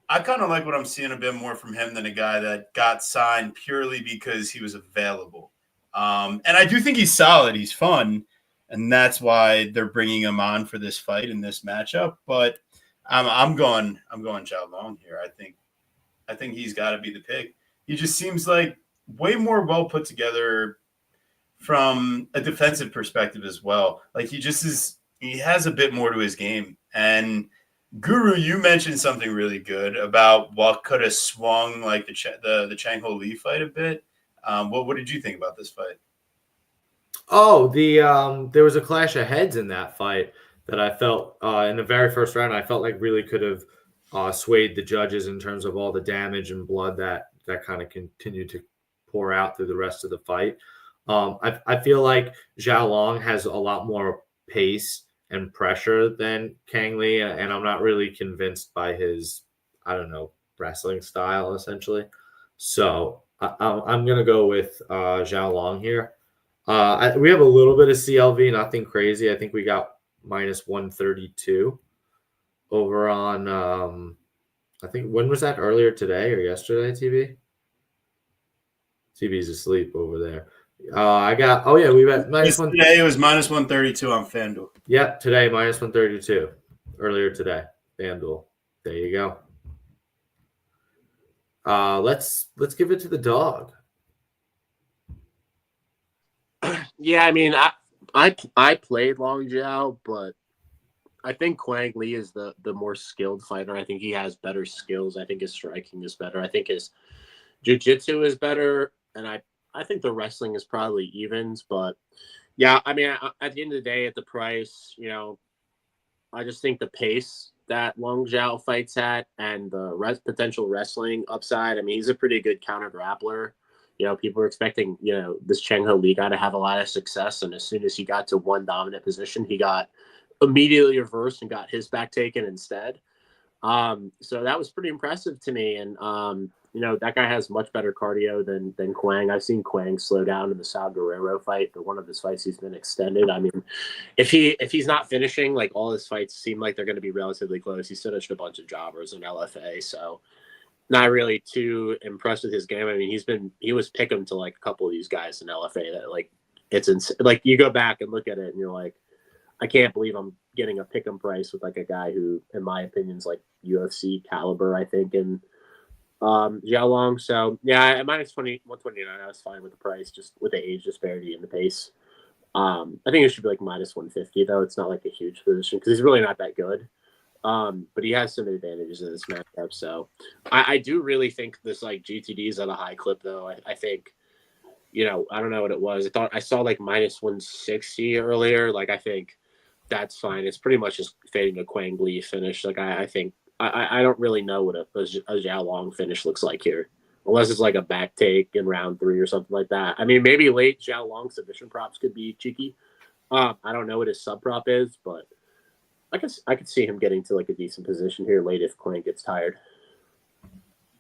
I kind of like what I'm seeing a bit more from him than a guy that got signed purely because he was available. And I do think he's solid. He's fun. And that's why they're bringing him on for this fight in this matchup. But I'm going Zhao Long here. I think he's got to be the pick. He just seems like way more well put together from a defensive perspective as well. Like he has a bit more to his game. And Guru, you mentioned something really good about what could have swung like the Chang Ho Lee fight a bit. What did you think about this fight? Oh, there was a clash of heads in that fight that I felt in the very first round. I felt like really could have swayed the judges in terms of all the damage and blood that kind of continued to pour out through the rest of the fight. I feel like Zhao Long has a lot more pace and pressure than Kang Lee, and I'm not really convinced by his, wrestling style, essentially. So I'm gonna go with Zhao Long here. We have a little bit of CLV, nothing crazy. I think we got minus 132 over on. I think when was that? Earlier today or yesterday? TV's asleep over there. I got. Oh yeah, we got minus one. Today it was minus 132 on FanDuel. Yeah, today minus 132. Earlier today, FanDuel. There you go. Let's give it to the dog. Yeah, I mean, I played Long Jiao, but I think Quang Li is the more skilled fighter. I think he has better skills. I think his striking is better. I think his jiu-jitsu is better, and I think the wrestling is probably evens. But yeah, I mean, at the end of the day, at the price, I just think the pace that Long Jiao fights at and the potential wrestling upside. I mean, he's a pretty good counter grappler. People were expecting, this Cheng Ho Lee guy to have a lot of success. And as soon as he got to one dominant position, he got immediately reversed and got his back taken instead. So that was pretty impressive to me. And, that guy has much better cardio than Quang. I've seen Quang slow down in the Sal Guerrero fight. For one of his fights, he's been extended. I mean, if he's not finishing, like all his fights seem like they're going to be relatively close. He's finished a bunch of jobbers in LFA. So not really too impressed with his game. I mean, he was picking to like a couple of these guys in LFA that like it's like you go back and look at it and you're like, I can't believe I'm getting a pick'em price with like a guy who, in my opinion, is like UFC caliber, I think, and Zhao Long. So yeah, at minus 129, I was fine with the price, just with the age disparity and the pace. I think it should be like minus 150 though. It's not like a huge position because he's really not that good. But he has some advantages in this matchup. So I do really think this like GTD is at a high clip though. I think, I don't know what it was. I saw like minus 160 earlier. Like I think that's fine. It's pretty much just fading a Quang Li finish. Like I think I don't really know what a Zhao Long finish looks like here. Unless it's like a back take in round 3 or something like that. I mean, maybe late Zhao Long submission props could be cheeky. I don't know what his sub prop is, but I could see him getting to like a decent position here late if Quang gets tired.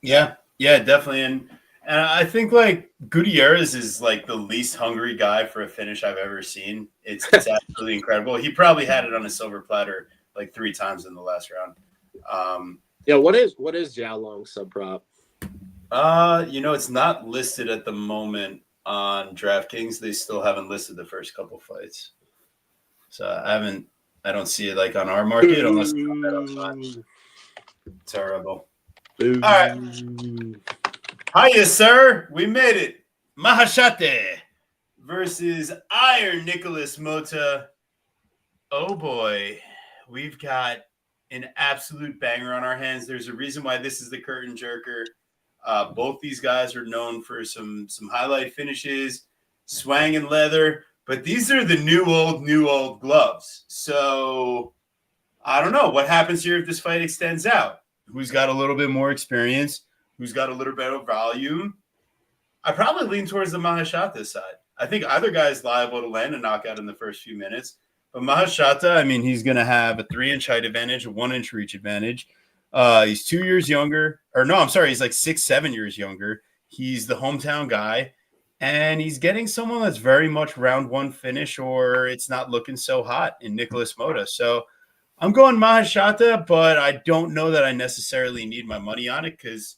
Yeah, definitely. And I think like Gutierrez is like the least hungry guy for a finish I've ever seen. It's absolutely incredible. He probably had it on a silver platter like 3 times in the last round. Yeah, what is Zhao Long's sub prop? It's not listed at the moment on DraftKings. They still haven't listed the first couple fights. So I don't see it like on our market unless it's terrible. All right. Hiya, sir. We made it. Mahashate versus Iron Nicholas Mota. Oh boy. We've got an absolute banger on our hands. There's a reason why this is the curtain jerker. Both these guys are known for some highlight finishes, swang and leather, but these are the new old gloves. So I don't know what happens here if this fight extends out. Who's got a little bit more experience? Who's got a little better volume? I probably lean towards the Mahashata side. I think either guy is liable to land a knockout in the first few minutes. But Mahashata, I mean, he's going to have a 3-inch height advantage, a 1-inch reach advantage. He's 2 years younger. Or no, I'm sorry. He's like 6-7 years younger. He's the hometown guy. And he's getting someone that's very much round 1 finish, or it's not looking so hot in Nicholas Mota. So I'm going Mahashata, but I don't know that I necessarily need my money on it because,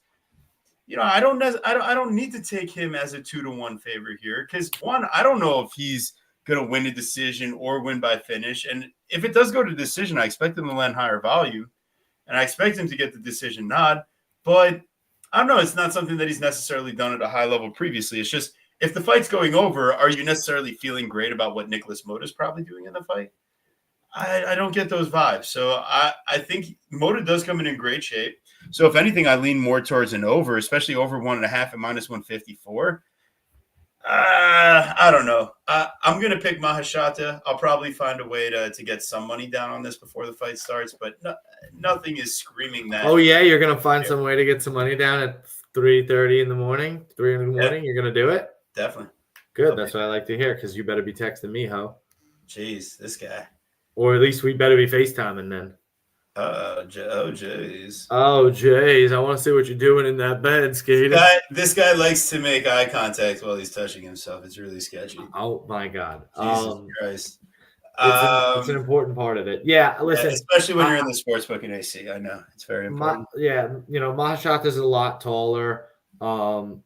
I don't need to take him as a 2-1 favorite here because, one, I don't know if he's going to win a decision or win by finish. And if it does go to decision, I expect him to land higher volume, and I expect him to get the decision nod. But I don't know. It's not something that he's necessarily done at a high level previously. It's just if the fight's going over, are you necessarily feeling great about what Nicholas Mota is probably doing in the fight? I don't get those vibes. So I think Mota does come in great shape. So if anything, I lean more towards an over, especially over 1.5 at minus 154. I don't know. I'm going to pick Mahashata. I'll probably find a way to get some money down on this before the fight starts, but nothing is screaming that. Oh, yeah? You're going to find some way to get some money down at 3:30 in the morning? 3 in the morning? You're going to do it? Definitely. Good. That's what I like to hear because you better be texting me, ho. Jeez, this guy. Or at least we better be FaceTiming then. Oh, jeez. Oh, jeez. I want to see what you're doing in that bed, Skater. This guy likes to make eye contact while he's touching himself. It's really sketchy. Oh, my God. Jesus Christ. It's an important part of it. Yeah, listen. Yeah, especially when you're in the sportsbook in AC. I know. It's very important. Mahashata is a lot taller. I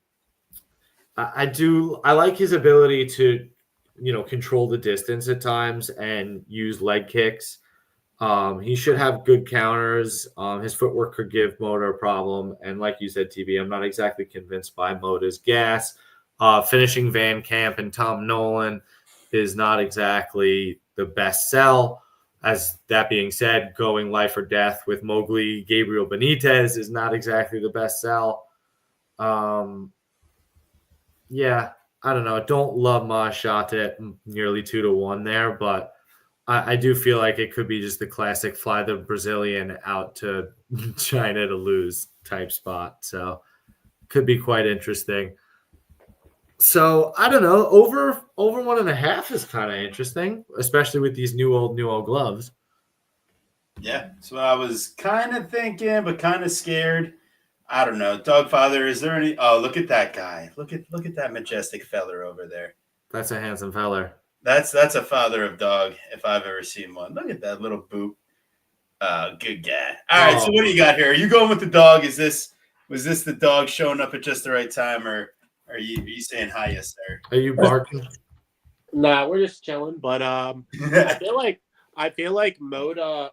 like his ability to, control the distance at times and use leg kicks. He should have good counters. His footwork could give Moda a problem. And like you said, TB, I'm not exactly convinced by Moda's gas. Finishing Van Camp and Tom Nolan is not exactly the best sell. As that being said, going life or death with Mowgli Gabriel Benitez is not exactly the best sell. Yeah, I don't know. I don't love Mahashata at nearly 2-1 there, but I do feel like it could be just the classic fly the Brazilian out to China to lose type spot. So could be quite interesting. So I don't know. Over 1.5 is kind of interesting, especially with these new old gloves. Yeah, so I was kind of thinking, but kind of scared. I don't know. Dogfather, is there any? Oh, look at that guy. Look at that majestic feller over there. That's a handsome feller. That's a father of dog if I've ever seen one. Look at that little boot. Good guy. All right, so what do you got here? Are you going with the dog? Was this the dog showing up at just the right time, or are you saying hi, yes, sir? Are you barking? Nah, we're just chilling. But I feel like Moda's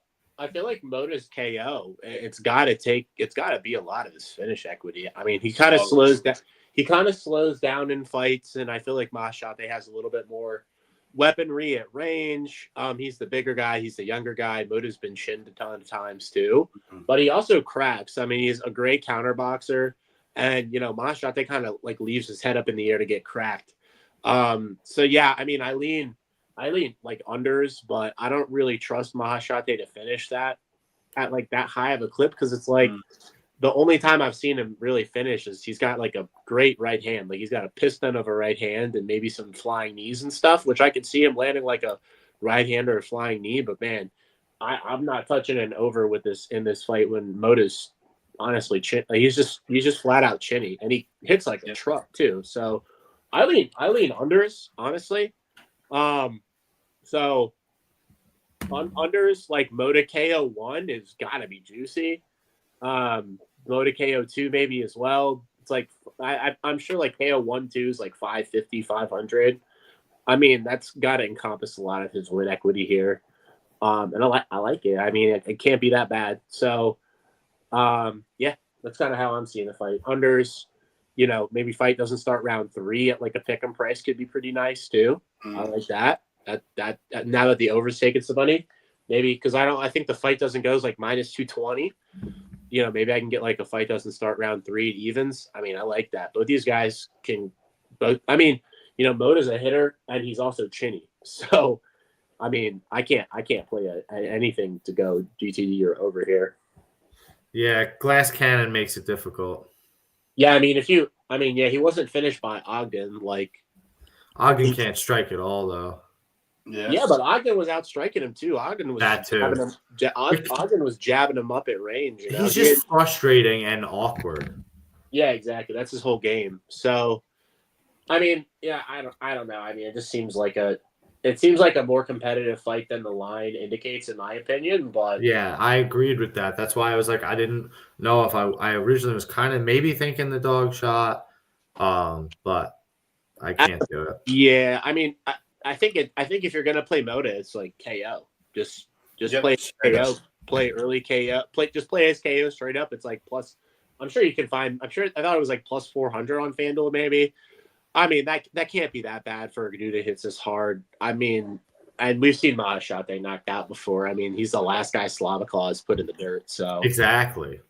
KO. It's got to be a lot of his finish equity. I mean, he kind of slows down. He kind of slows down in fights, and I feel like Mahashate has a little bit more weaponry at range. He's the bigger guy. He's the younger guy. Moda's been chinned a ton of times too, but he also cracks. I mean, he's a great counter boxer, and Mahashate kind of like leaves his head up in the air to get cracked. So yeah, I mean, I lean like unders, but I don't really trust Mahashate to finish that at like that high of a clip, because it's like the only time I've seen him really finish is he's got like a great right hand. Like he's got a piston of a right hand and maybe some flying knees and stuff, which I could see him landing like a right hand or a flying knee. But man, I'm not touching an over with this in this fight when Moda's honestly he's just flat out chinny, and he hits like a truck too. So I lean unders, honestly. So on unders, like Moda KO 1 is gotta be juicy. Moda KO 2 maybe as well. It's like I'm sure like KO 1, 2 is like 550, 500. I mean, that's gotta encompass a lot of his win equity here. And I like it. I mean, it can't be that bad. So yeah, that's kind of how I'm seeing the fight. Unders, maybe fight doesn't start round 3 at like a pick 'em price could be pretty nice too. I like that. That now that the over's taken some money, maybe because I think the fight doesn't go like minus 220. Maybe I can get like a fight doesn't start round 3 at evens. I mean, I like that. Both these guys can both. I mean, Moda's a hitter and he's also chinny. So, I mean, I can't play anything to go GTD or over here. Yeah, glass cannon makes it difficult. Yeah, I mean, he wasn't finished by Ogden. Like, Ogden can't strike at all, though. Yeah, but Ogden was outstriking him too. Ogden was Ogden was jabbing him up at range. He's just frustrating and awkward. Yeah, exactly. That's his whole game. So, I mean, yeah, I don't know. I mean, it seems like a more competitive fight than the line indicates, in my opinion. But yeah, I agreed with that. That's why I was like, I didn't know if I originally was kind of maybe thinking the dog shot, but I can't do it. Yeah, I mean, I think if you're gonna play Moda, it's like KO. Just play KO, play early KO, play his KO straight up. It's like plus. I'm sure you can find. I thought it was like plus 400 on FanDuel maybe. I mean that can't be that bad for a dude that hits this hard. I mean, and we've seen Mahashate knocked out before. I mean, he's the last guy Slavikov has put in the dirt. So exactly.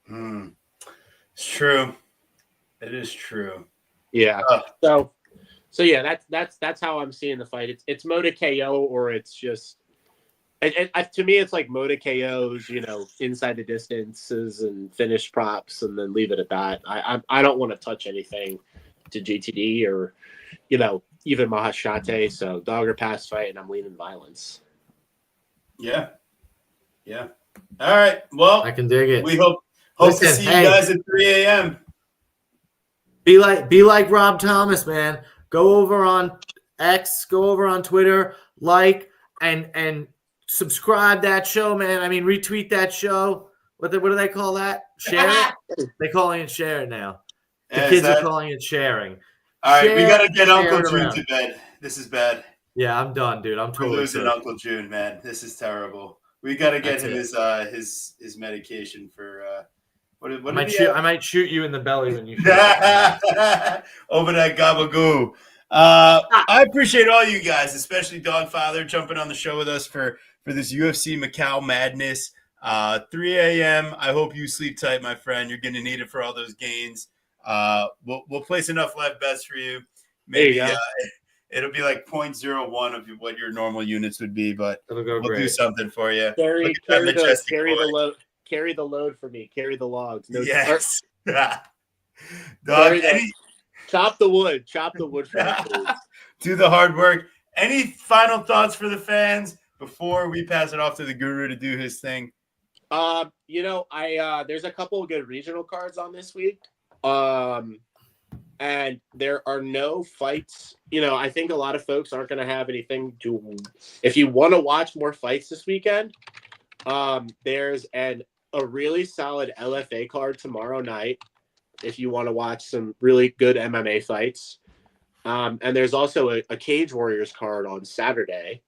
It's true. It is true. Yeah. So yeah, that's how I'm seeing the fight. It's Moda KO, or it's just to me it's like Moda KOs, inside the distances and finish props, and then leave it at that. I don't want to touch anything to GTD or even Mahashate. So dog or pass fight, and I'm leaning violence. Yeah. Yeah. All right. Well, I can dig it. We hope Listen, to see hey. you guys at 3 a.m. Be like Rob Thomas, man. Go over on X, go over on Twitter, like and subscribe that show, man. I mean, retweet that show. What do they call that? Share it? They're calling it share it now. The kids are calling it sharing. All right, we got to get Uncle share it June around. to bed. This is bad. Yeah, I'm done, dude. I'm We're totally losing cooked. Uncle June, man. This is terrible. We got to get him That's his medication for what I did might shoot you in the belly when you shoot over that gabagoo. I appreciate all you guys, especially Dogfather, jumping on the show with us for this UFC Macau madness. 3 a.m. I hope you sleep tight, my friend. You're going to need it for all those gains. We'll place enough live bets for you. Maybe it'll be like 0.01 of what your normal units would be, but we'll do something for you. Carry the load for me. Carry the logs. No, yes. Dog, chop the wood. Chop the wood for me, please. Do the hard work. Any final thoughts for the fans before we pass it off to the guru to do his thing? There's a couple of good regional cards on this week. And there are no fights. I think a lot of folks aren't going to have anything to. If you want to watch more fights this weekend, there's a really solid LFA card tomorrow night. If you want to watch some really good MMA fights, and there's also a Cage Warriors card on Saturday.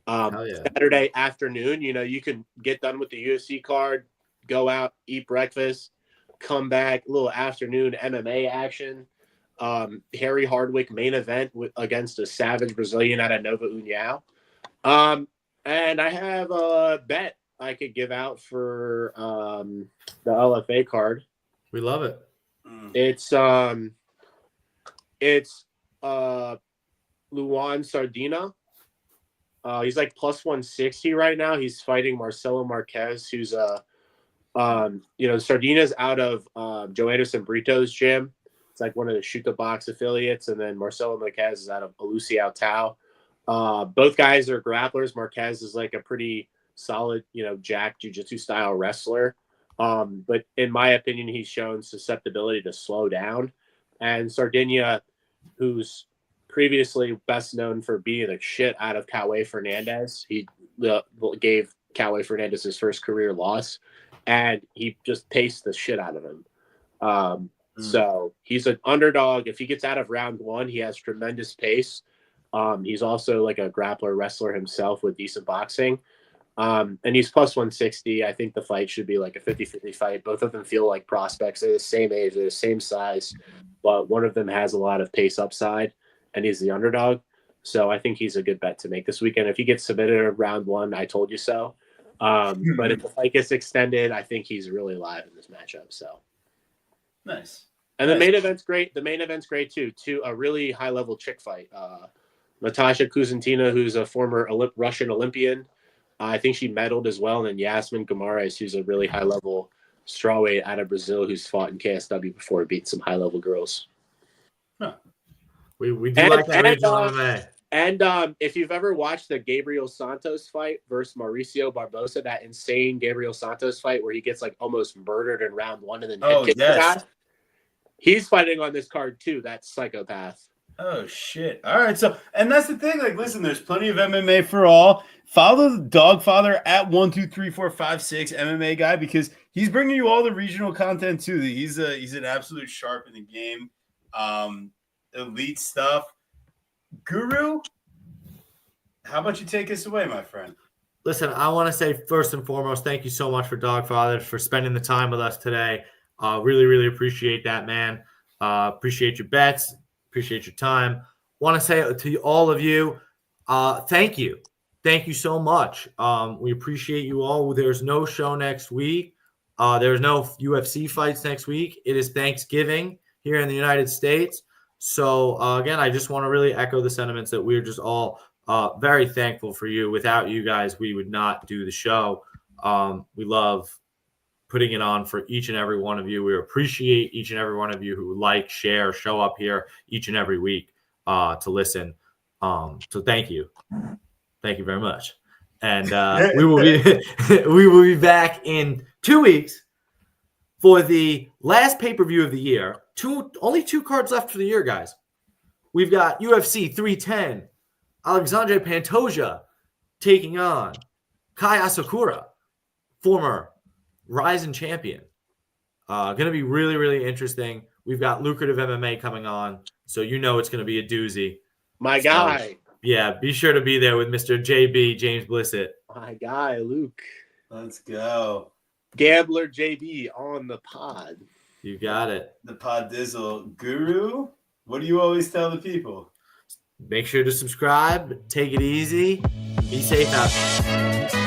Saturday afternoon, you can get done with the UFC card, go out, eat breakfast, come back, a little afternoon MMA action. Harry Hardwick main event against a savage Brazilian out of Nova União. And I have a bet I could give out for the LFA card. We love it. It's Luan Sardina. He's like plus 160 right now. He's fighting Marcelo Marquez, who's Sardina's out of Joe Anderson Brito's gym. It's like one of the Shoot the Box affiliates, and then Marcelo Marquez is out of Aluciao Tao. Both guys are grapplers. Marquez is like a pretty solid, jack jiu-jitsu style wrestler. But in my opinion, he's shown susceptibility to slow down. And Sardinia, who's previously best known for beating the shit out of Choy Fernandez, he gave Choy Fernandez his first career loss, and he just paced the shit out of him. So he's an underdog. If he gets out of round one, he has tremendous pace. He's also like a grappler wrestler himself with decent boxing. And he's plus 160. I think the fight should be like a 50-50 fight. Both of them feel like prospects. They're the same age, they're the same size, but one of them has a lot of pace upside, and he's the underdog. So I think he's a good bet to make this weekend. If he gets submitted in round one, I told you so. But if the fight gets extended, I think he's really live in this matchup. So nice. And the main event's great. The main event's great too. A really high level chick fight. Natasha Kuzentina, who's a former Russian Olympian. I think she medaled as well. And then Yasmin Guimarães, who's a really high level strawweight out of Brazil, who's fought in KSW before, beat some high level girls. Huh. We do like that regional MMA. And if you've ever watched the Gabriel Santos fight versus Mauricio Barbosa, that insane Gabriel Santos fight where he gets like almost murdered in round one and then he's fighting on this card too. That psychopath. Oh shit! All right, so and that's the thing. Like, listen, there's plenty of MMA for all. Follow the Dogfather at 12345 MMA guy because he's bringing you all the regional content too. He's an absolute sharp in the game. Elite stuff. Guru, how about you take us away, my friend? Listen, I want to say first and foremost, thank you so much for Dogfather for spending the time with us today. Really, really appreciate that, man. Appreciate your bets. Appreciate your time. Want to say to all of you, thank you. Thank you so much. We appreciate you all. There's no show next week. There's no UFC fights next week. It is Thanksgiving here in the United States. So, again, I just want to really echo the sentiments that we're just all very thankful for you. Without you guys, we would not do the show. We love putting it on for each and every one of you. We appreciate each and every one of you who like, share, show up here each and every week to listen. So thank you. Thank you very much. And we will be back in 2 weeks for the last pay-per-view of the year. Only 2 cards left for the year, guys. We've got UFC 310, Alexandre Pantoja taking on Kai Asakura, former Ryzen champion. Going to be really, really interesting. We've got lucrative MMA coming on, so you know it's going to be a doozy. My guy. Yeah, be sure to be there with Mr. JB, James Blissett. My guy, Luke. Let's go. Gambler JB on the pod. You got it. The Pod Dizzle Guru. What do you always tell the people? Make sure to subscribe. Take it easy. Be safe out there.